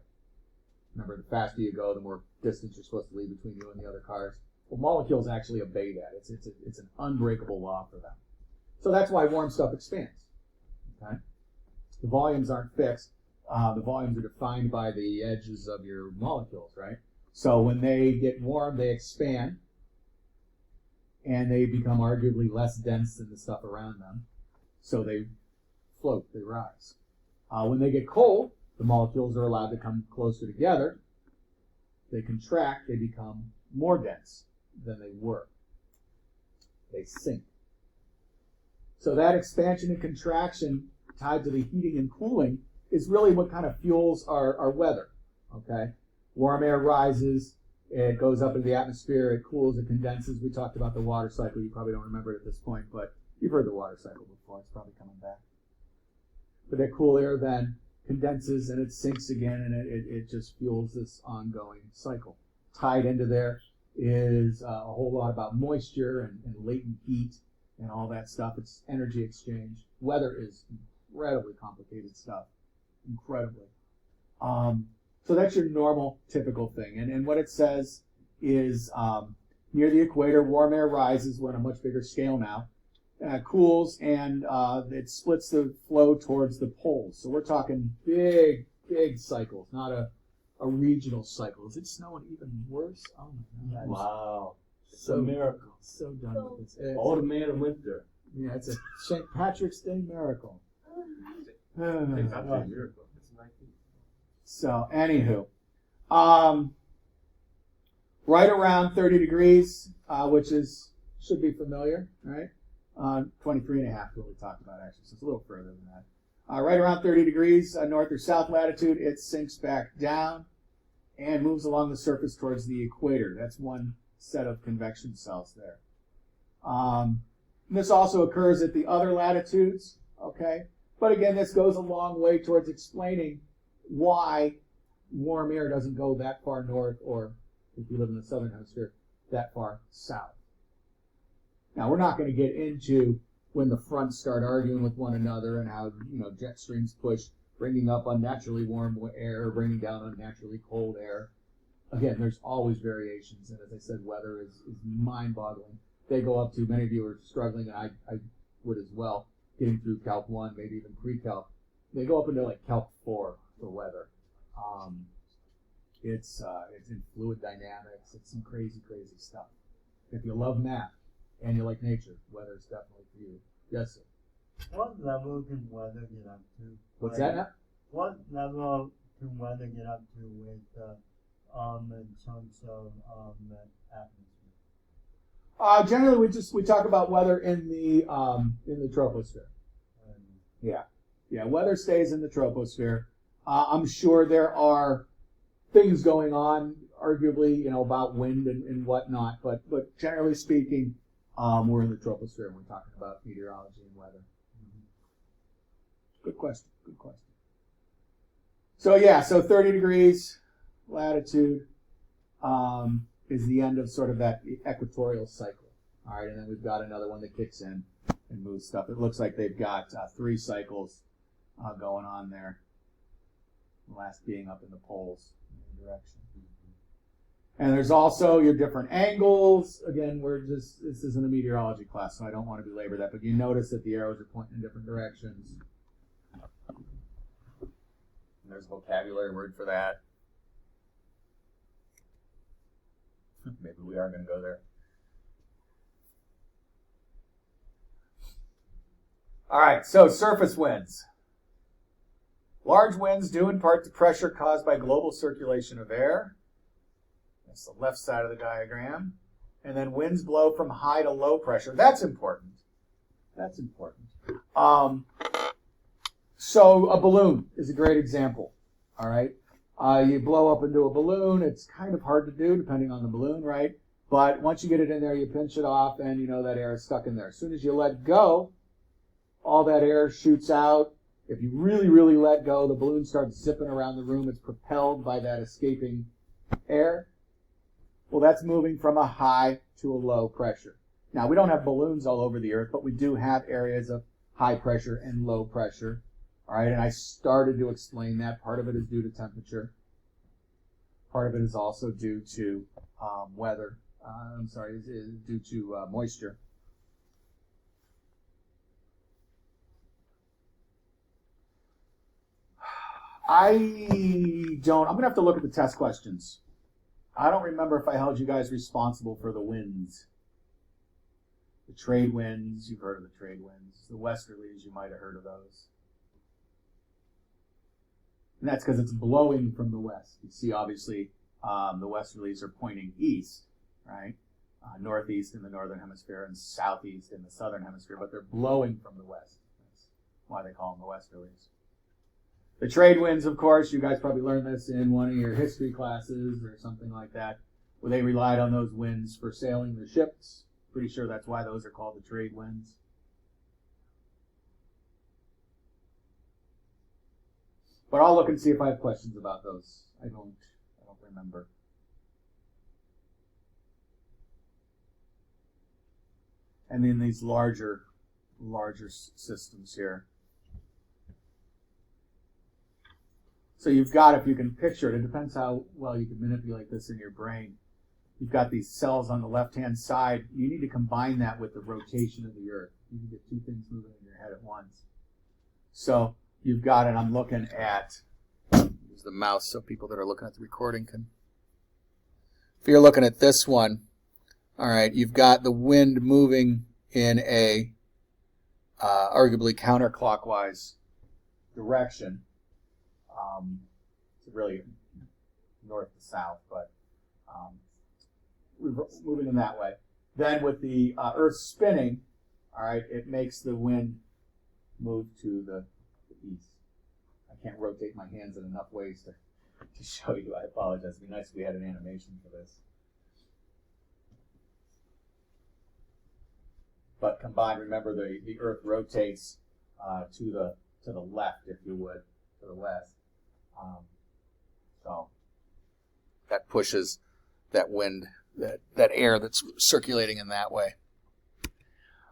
Remember, the faster you go, the more distance you're supposed to leave between you and the other cars. Well, molecules actually obey that. It's an unbreakable law for them. So that's why warm stuff expands. Okay? The volumes aren't fixed. The volumes are defined by the edges of your molecules, right? So when they get warm, they expand, and they become arguably less dense than the stuff around them. So they float, they rise. When they get cold, the molecules are allowed to come closer together. They contract, they become more dense than they were. They sink. So that expansion and contraction tied to the heating and cooling is really what kind of fuels our weather. Okay? Warm air rises, it goes up into the atmosphere, it cools, it condenses. We talked about the water cycle. You probably don't remember it at this point, but you've heard the water cycle before. It's probably coming back. But that cool air then condenses and it sinks again, and it just fuels this ongoing cycle. Tied into there is a whole lot about moisture and latent heat and all that stuff. It's energy exchange. Weather is incredibly complicated stuff. Incredibly. So that's your normal, typical thing. And what it says is near the equator, warm air rises. We're on a much bigger scale now. Cools, and it splits the flow towards the poles. So we're talking big, big cycles, not a regional cycle. Is it snowing even worse? Oh my God. Wow. It's So a miracle. So done with this. It's, All the man of winter. yeah, it's a St. Patrick's Day miracle. It's actually a miracle. It's 19. So, anywho, right around 30 degrees, which should be familiar, right? 23 and a half is what we talked about, actually, so it's a little further than that. Right around 30 degrees, north or south latitude, it sinks back down and moves along the surface towards the equator. That's one set of convection cells there. This also occurs at the other latitudes, okay? But again, this goes a long way towards explaining why warm air doesn't go that far north, or if you live in the southern hemisphere, that far south. Now, we're not going to get into when the fronts start arguing with one another and how, jet streams push, bringing up unnaturally warm air, bringing down unnaturally cold air. Again, there's always variations, and as I said, weather is mind-boggling. They go up to, many of you are struggling, and I would as well, getting through Calc 1, maybe even pre-Calc. They go up into like Calc 4 for weather. It's in fluid dynamics. It's some crazy, crazy stuff. If you love math and you like nature, weather is definitely for you. Yes, sir. What level can weather get up to? What's that now? What level can weather get up to with in terms of atmosphere? Generally, we talk about weather in the troposphere. Yeah, weather stays in the troposphere. I'm sure there are things going on, arguably, about wind and whatnot, but generally speaking, we're in the troposphere and we're talking about meteorology and weather. Good question. So 30 degrees latitude is the end of sort of that equatorial cycle. All right, and then we've got another one that kicks in and moves stuff. It looks like they've got 3 cycles going on there. The last being up in the poles in the direction. And there's also your different angles. Again, this isn't a meteorology class, so I don't want to belabor that, but you notice that the arrows are pointing in different directions. And there's a vocabulary word for that. Maybe we are going to go there. All right, so surface winds. Large winds due in part to pressure caused by global circulation of air. That's the left side of the diagram. And then winds blow from high to low pressure. That's important. So a balloon is a great example. All right. You blow up into a balloon. It's kind of hard to do depending on the balloon, right? But once you get it in there, you pinch it off, and that air is stuck in there. As soon as you let go, all that air shoots out. If you really, really let go, the balloon starts zipping around the room. It's propelled by that escaping air. Well, that's moving from a high to a low pressure. Now, we don't have balloons all over the earth, but we do have areas of high pressure and low pressure. All right, and I started to explain that. Part of it is due to temperature. Part of it is also due to weather. Is due to moisture. I don't. I'm gonna have to look at the test questions. I don't remember if I held you guys responsible for the winds. The trade winds, you've heard of the trade winds. The westerlies, you might have heard of those. And that's because it's blowing from the west. You see, obviously, the westerlies are pointing east, right? Northeast in the northern hemisphere and southeast in the southern hemisphere, but they're blowing from the west. That's why they call them the westerlies. The trade winds, of course, you guys probably learned this in one of your history classes or something like that, where they relied on those winds for sailing their ships. Pretty sure that's why those are called the trade winds. But I'll look and see if I have questions about those. I don't remember. And then these larger systems here. So you've got, if you can picture it, it depends how well you can manipulate this in your brain. You've got these cells on the left-hand side. You need to combine that with the rotation of the Earth. You can get two things moving in your head at once. So you've got it. I'm looking at, use the mouse so people that are looking at the recording can. If you're looking at this one, all right, you've got the wind moving in a arguably counterclockwise direction. It's really north to south, but moving in that way. Then with the Earth spinning, all right, it makes the wind move to the east. I can't rotate my hands in enough ways to show you. I apologize. It'd be nice if we had an animation for this. But combined, remember the Earth rotates to the left, if you would, to the west. So that pushes that wind, that air that's circulating in that way.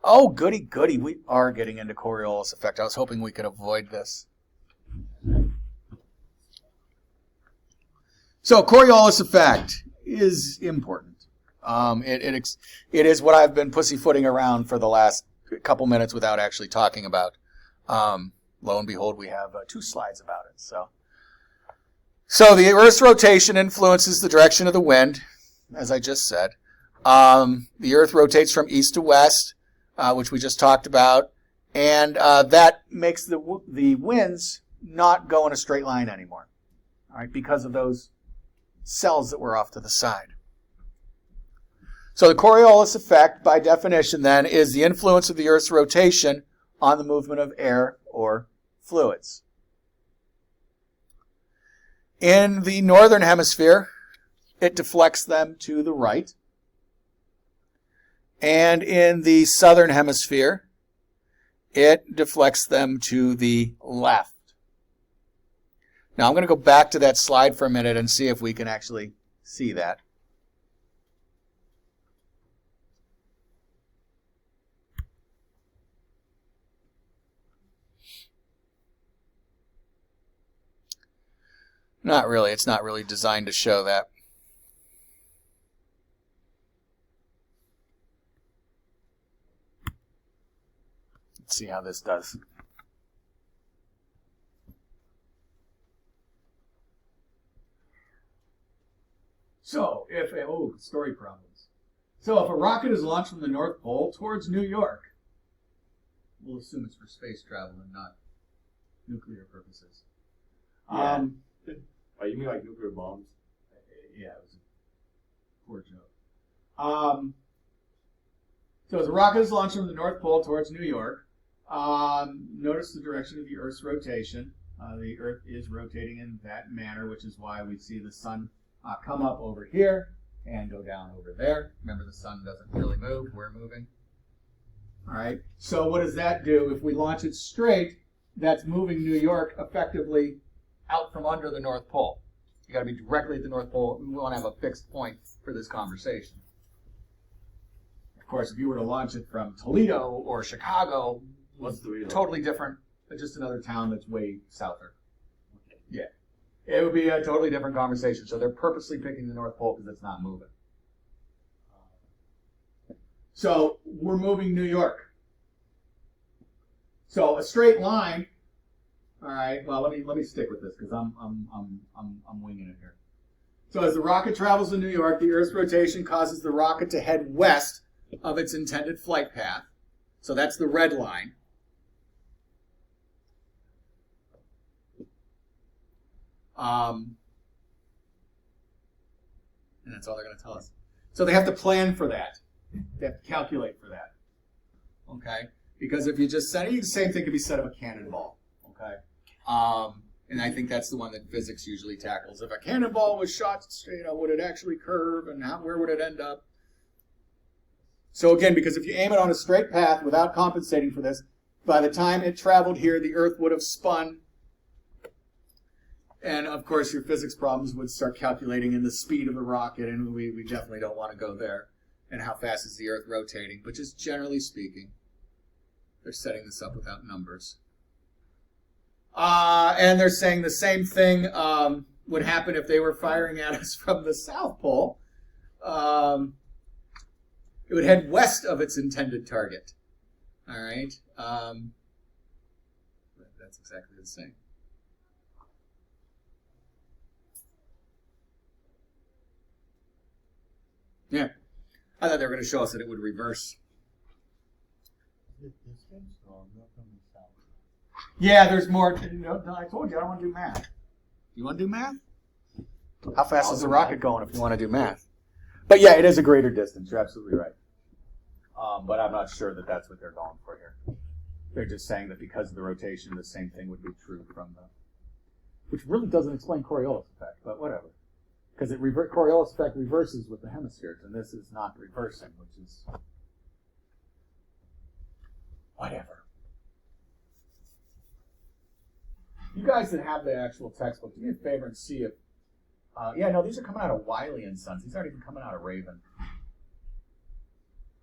Oh, goody, goody. We are getting into Coriolis effect. I was hoping we could avoid this. So Coriolis effect is important. It is what I've been pussyfooting around for the last couple minutes without actually talking about. Lo and behold, we have 2 slides about it. So the Earth's rotation influences the direction of the wind, as I just said. The Earth rotates from east to west, which we just talked about, and that makes the winds not go in a straight line anymore, all right, because of those cells that were off to the side. So the Coriolis effect, by definition then, is the influence of the Earth's rotation on the movement of air or fluids. In the northern hemisphere, it deflects them to the right. And in the southern hemisphere, it deflects them to the left. Now I'm going to go back to that slide for a minute and see if we can actually see that. Not really. It's not really designed to show that. Let's see how this does. So, story problems. So, if a rocket is launched from the North Pole towards New York, we'll assume it's for space travel and not nuclear purposes. Yeah. Oh, you mean like nuclear bombs? Yeah, it was a poor joke. So as a rocket is launched from the North Pole towards New York, notice the direction of the Earth's rotation. The Earth is rotating in that manner, which is why we see the sun come up over here and go down over there. Remember, the sun doesn't really move. We're moving. All right. So what does that do? If we launch it straight, that's moving New York effectively out from under the North Pole. You got to be directly at the North Pole. We want to have a fixed point for this conversation. Of course, if you were to launch it from Toledo or Chicago, What's Toledo? Totally different. Just another town that's way souther. Yeah. It would be a totally different conversation. So they're purposely picking the North Pole because it's not moving. So we're moving New York. So a straight line All right. Well, let me stick with this because I'm winging it here. So as the rocket travels to New York, the Earth's rotation causes the rocket to head west of its intended flight path. So that's the red line. And that's all they're going to tell us. So they have to plan for that. They have to calculate for that. Okay? Because if you just said the same thing could be said of a cannonball. Okay? And I think that's the one that physics usually tackles. If a cannonball was shot, would it actually curve, and where would it end up? So again, because if you aim it on a straight path without compensating for this, by the time it traveled here, the Earth would have spun. And of course, your physics problems would start calculating in the speed of the rocket, and we definitely don't want to go there. And how fast is the Earth rotating? But just generally speaking, they're setting this up without numbers. And they're saying the same thing would happen if they were firing at us from the South Pole. It would head west of its intended target. All right? That's exactly the same. Yeah. I thought they were going to show us that it would reverse. The distance longer from the south. Yeah, there's more. I told you I don't want to do math. You want to do math? How fast is the rocket going if you want to do math? But yeah, it is a greater distance. You're absolutely right. But I'm not sure that that's what they're going for here. They're just saying that because of the rotation, the same thing would be true from the... Which really doesn't explain Coriolis effect, but whatever. Because Coriolis effect reverses with the hemispheres, and this is not reversing, which is... whatever. You guys that have the actual textbook, do me a favor and see if... these are coming out of Wiley and Sons. These aren't even coming out of Raven.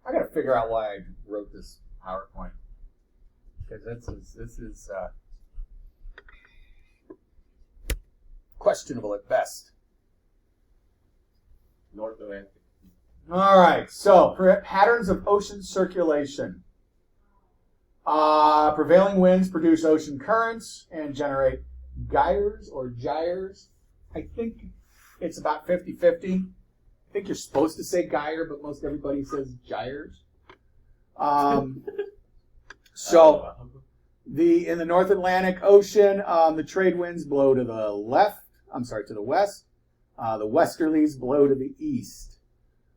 I got to figure out why I wrote this PowerPoint. Because this is questionable at best. North Atlantic. All right, so patterns of ocean circulation. Prevailing winds produce ocean currents and generate gyres or gyres. I think it's about 50-50. I think you're supposed to say gyre, but most everybody says gyres. So in the North Atlantic Ocean, the trade winds blow to the to the west. The westerlies blow to the east.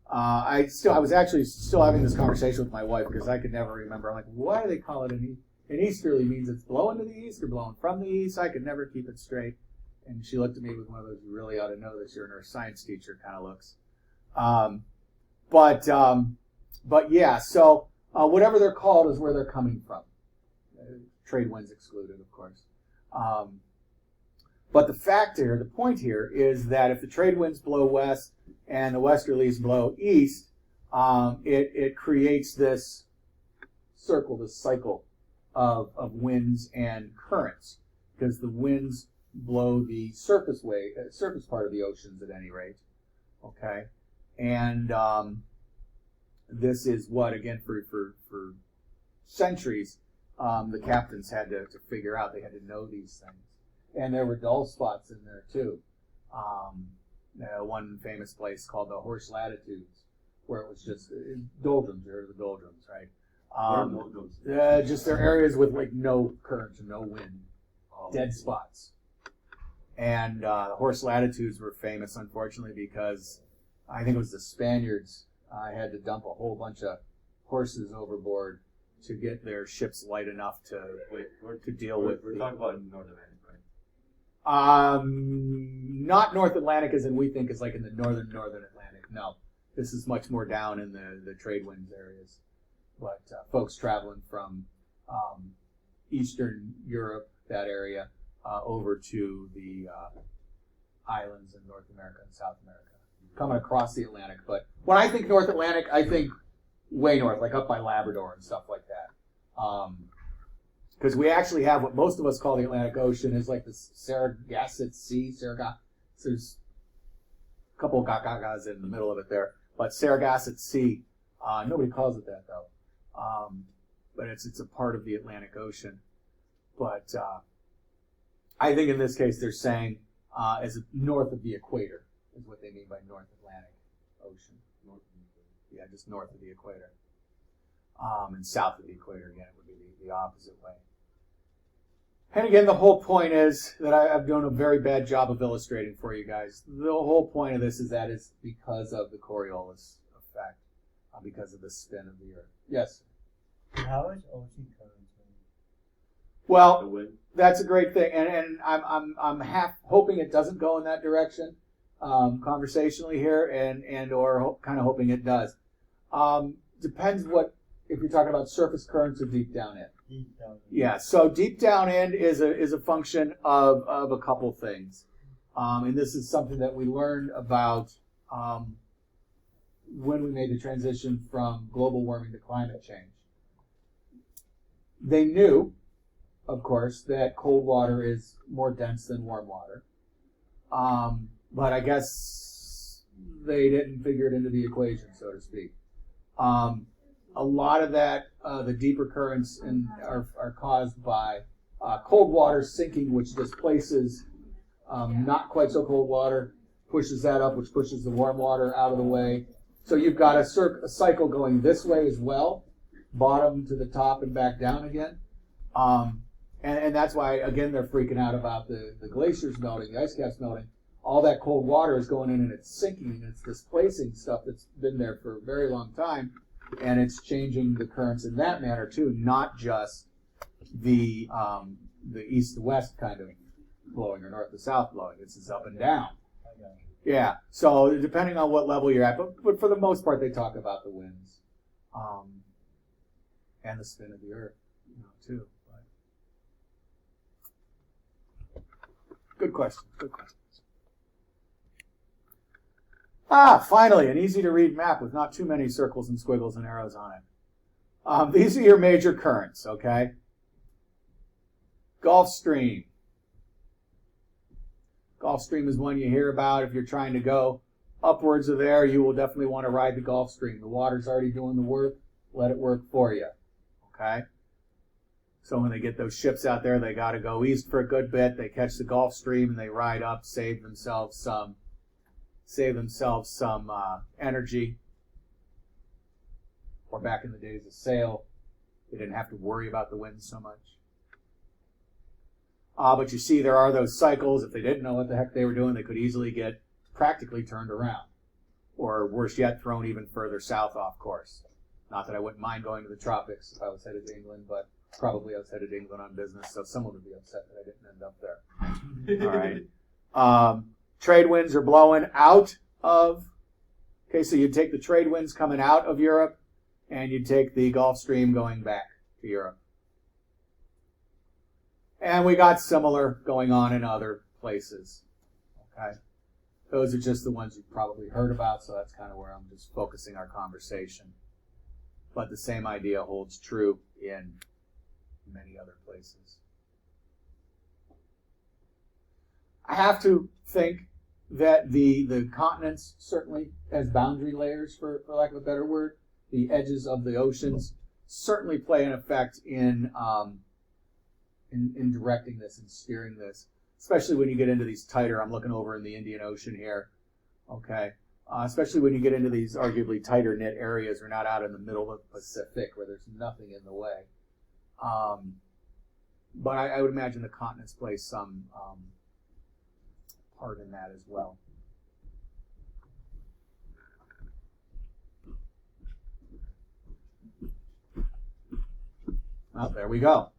I was actually still having this conversation with my wife because I could never remember. I'm like, why do they call it an easterly? Means it's blowing to the east or blowing from the east? I could never keep it straight. And she looked at me with one of those "you really ought to know this, you're a science teacher" kind of looks. But yeah, so whatever they're called is where they're coming from. Trade winds excluded, of course. But the point here is that if the trade winds blow west and the westerlies blow east, it creates this circle, this cycle of winds and currents, because the winds blow the surface part of the oceans at any rate. Okay, and this is what, again, for centuries, the captains had to figure out. They had to know these things. And there were dull spots in there, too. One famous place called the Horse Latitudes, where it was just doldrums. You heard of the doldrums, right? Just there are areas with like no current, no wind, dead spots. And the Horse Latitudes were famous, unfortunately, because I think it was the Spaniards had to dump a whole bunch of horses overboard to get their ships light enough to deal with. We're talking about North Atlantic, right? right? Not North Atlantic as in we think is like in the northern Atlantic. No, this is much more down in the trade winds areas. But folks traveling from Eastern Europe, that area, over to the islands in North America and South America, coming across the Atlantic. But when I think North Atlantic, I think way north, like up by Labrador and stuff like that. Because we actually have what most of us call the Atlantic Ocean is like the Sargassett Sea. There's a couple of gagagas in the middle of it there. But Sargassett Sea, nobody calls it that though. But it's a part of the Atlantic Ocean. But I think in this case they're saying as north of the equator is what they mean by North Atlantic Ocean. Yeah, just north of the equator. And south of the equator, again, it would be the opposite way. And again, the whole point is that I've done a very bad job of illustrating for you guys. The whole point of this is that it's because of the Coriolis effect, because of the spin of the Earth. Yes? How is ocean currents? Well, that's a great thing, and I'm half hoping it doesn't go in that direction, conversationally here, and or kind of hoping it does. Depends if you're talking about surface currents or deep down end. Deep down. Yeah, so deep down end is a function of a couple things, and this is something that we learned about when we made the transition from global warming to climate change. They knew, of course, that cold water is more dense than warm water. But I guess they didn't figure it into the equation, so to speak. A lot of that, the deeper currents are caused by cold water sinking, which displaces not quite so cold water, pushes that up, which pushes the warm water out of the way. So you've got a cycle going this way as well, bottom to the top and back down again. And that's why, again, they're freaking out about the glaciers melting, the ice caps melting. All that cold water is going in and it's sinking and it's displacing stuff that's been there for a very long time. And it's changing the currents in that manner too, not just the east to west kind of blowing or north to south blowing. This is up and down. Yeah. So depending on what level you're at, but for the most part, they talk about the winds and the spin of the Earth, too. But good question. Good question. Finally, an easy-to-read map with not too many circles and squiggles and arrows on it. These are your major currents, okay? Gulf Stream. Gulf Stream is one you hear about. If you're trying to go upwards of there, you will definitely want to ride the Gulf Stream. The water's already doing the work. Let it work for you, okay? So when they get those ships out there, they got to go east for a good bit. They catch the Gulf Stream and they ride up, save themselves some energy. Or back in the days of sail, they didn't have to worry about the wind so much. But you see, there are those cycles. If they didn't know what the heck they were doing, they could easily get practically turned around. Or worse yet, thrown even further south off course. Not that I wouldn't mind going to the tropics if I was headed to England, but probably I was headed to England on business, so someone would be upset that I didn't end up there. All right. Trade winds are blowing out of, okay, so you'd take the trade winds coming out of Europe, and you'd take the Gulf Stream going back to Europe. And we got similar going on in other places, okay? Those are just the ones you've probably heard about, so that's kind of where I'm just focusing our conversation. But the same idea holds true in many other places. I have to think that the continents, certainly as boundary layers, for lack of a better word, the edges of the oceans, certainly play an effect in directing this and steering this, especially when you get into these tighter, I'm looking over in the Indian Ocean here, okay, especially when you get into these arguably tighter knit areas. We're not out in the middle of the Pacific where there's nothing in the way. But I would imagine the continents play some part in that as well. Well, there we go.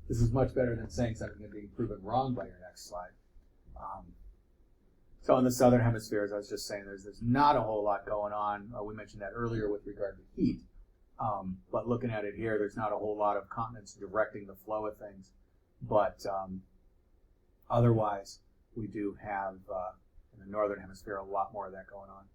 This is much better than saying something and being proven wrong by your next slide. So in the southern hemisphere, as I was just saying, there's not a whole lot going on. We mentioned that earlier with regard to heat. But looking at it here, there's not a whole lot of continents directing the flow of things. But otherwise, we do have, in the northern hemisphere, a lot more of that going on.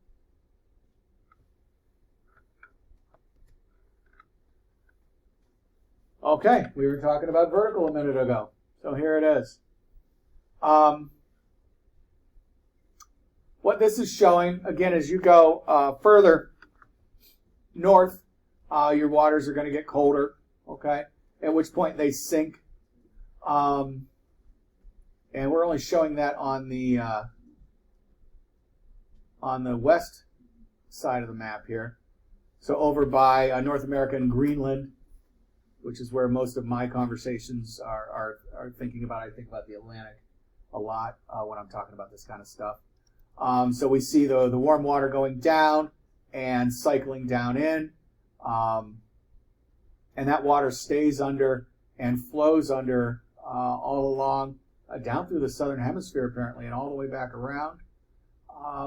Okay, we were talking about vertical a minute ago. So here it is. What this is showing, again, as you go further north, your waters are going to get colder, okay? At which point they sink And we're only showing that on the west side of the map here. So over by North America and Greenland, which is where most of my conversations are thinking about. I think about the Atlantic a lot when I'm talking about this kind of stuff. So we see the warm water going down and cycling down in. And that water stays under and flows under all along, down through the southern hemisphere apparently, and all the way back around,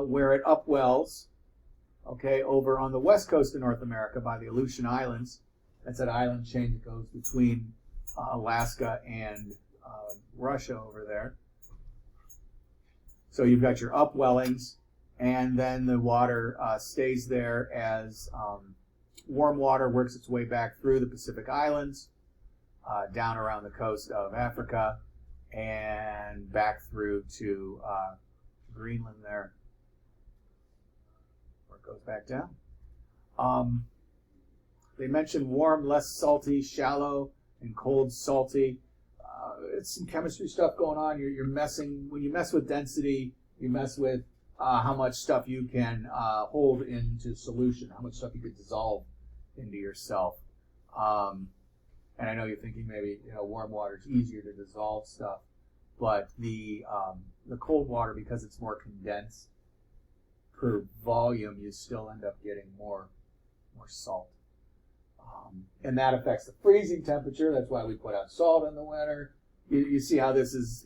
where it upwells, okay, over on the west coast of North America by the Aleutian Islands. That's that island chain that goes between Alaska and Russia over there. So you've got your upwellings, and then the water stays there as warm water works its way back through the Pacific Islands, down around the coast of Africa, and back through to Greenland there, where it goes back down. They mentioned warm, less salty, shallow, and cold, salty. It's some chemistry stuff going on. You're messing, when you mess with density, you mess with how much stuff you can hold into solution, how much stuff you could dissolve into yourself. And I know you're thinking maybe warm water is easier to dissolve stuff, but the cold water, because it's more condensed per volume, you still end up getting more salt. And that affects the freezing temperature. That's why we put out salt in the winter. You see how this is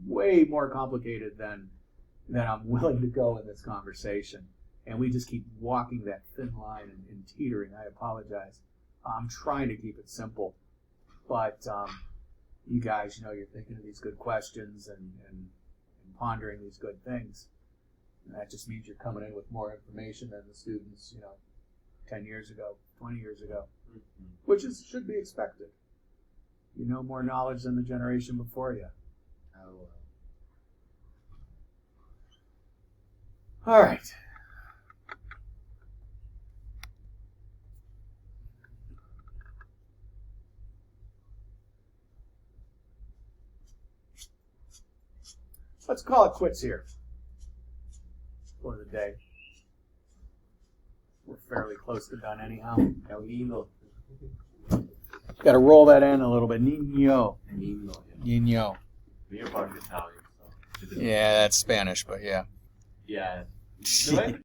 way more complicated than I'm willing to go in this conversation. And we just keep walking that thin line and teetering. I apologize. I'm trying to keep it simple. But you guys, you're thinking of these good questions and pondering these good things. And that just means you're coming in with more information than the students, 10 years ago, 20 years ago, which should be expected. You know more knowledge than the generation before you. All right. Let's call it quits here for the day. We're fairly close to done anyhow. El Nino. Got to roll that in a little bit. Niño. Nino. Niño. You're part of Italian, so. Yeah, that's Spanish, but yeah. Yeah. The way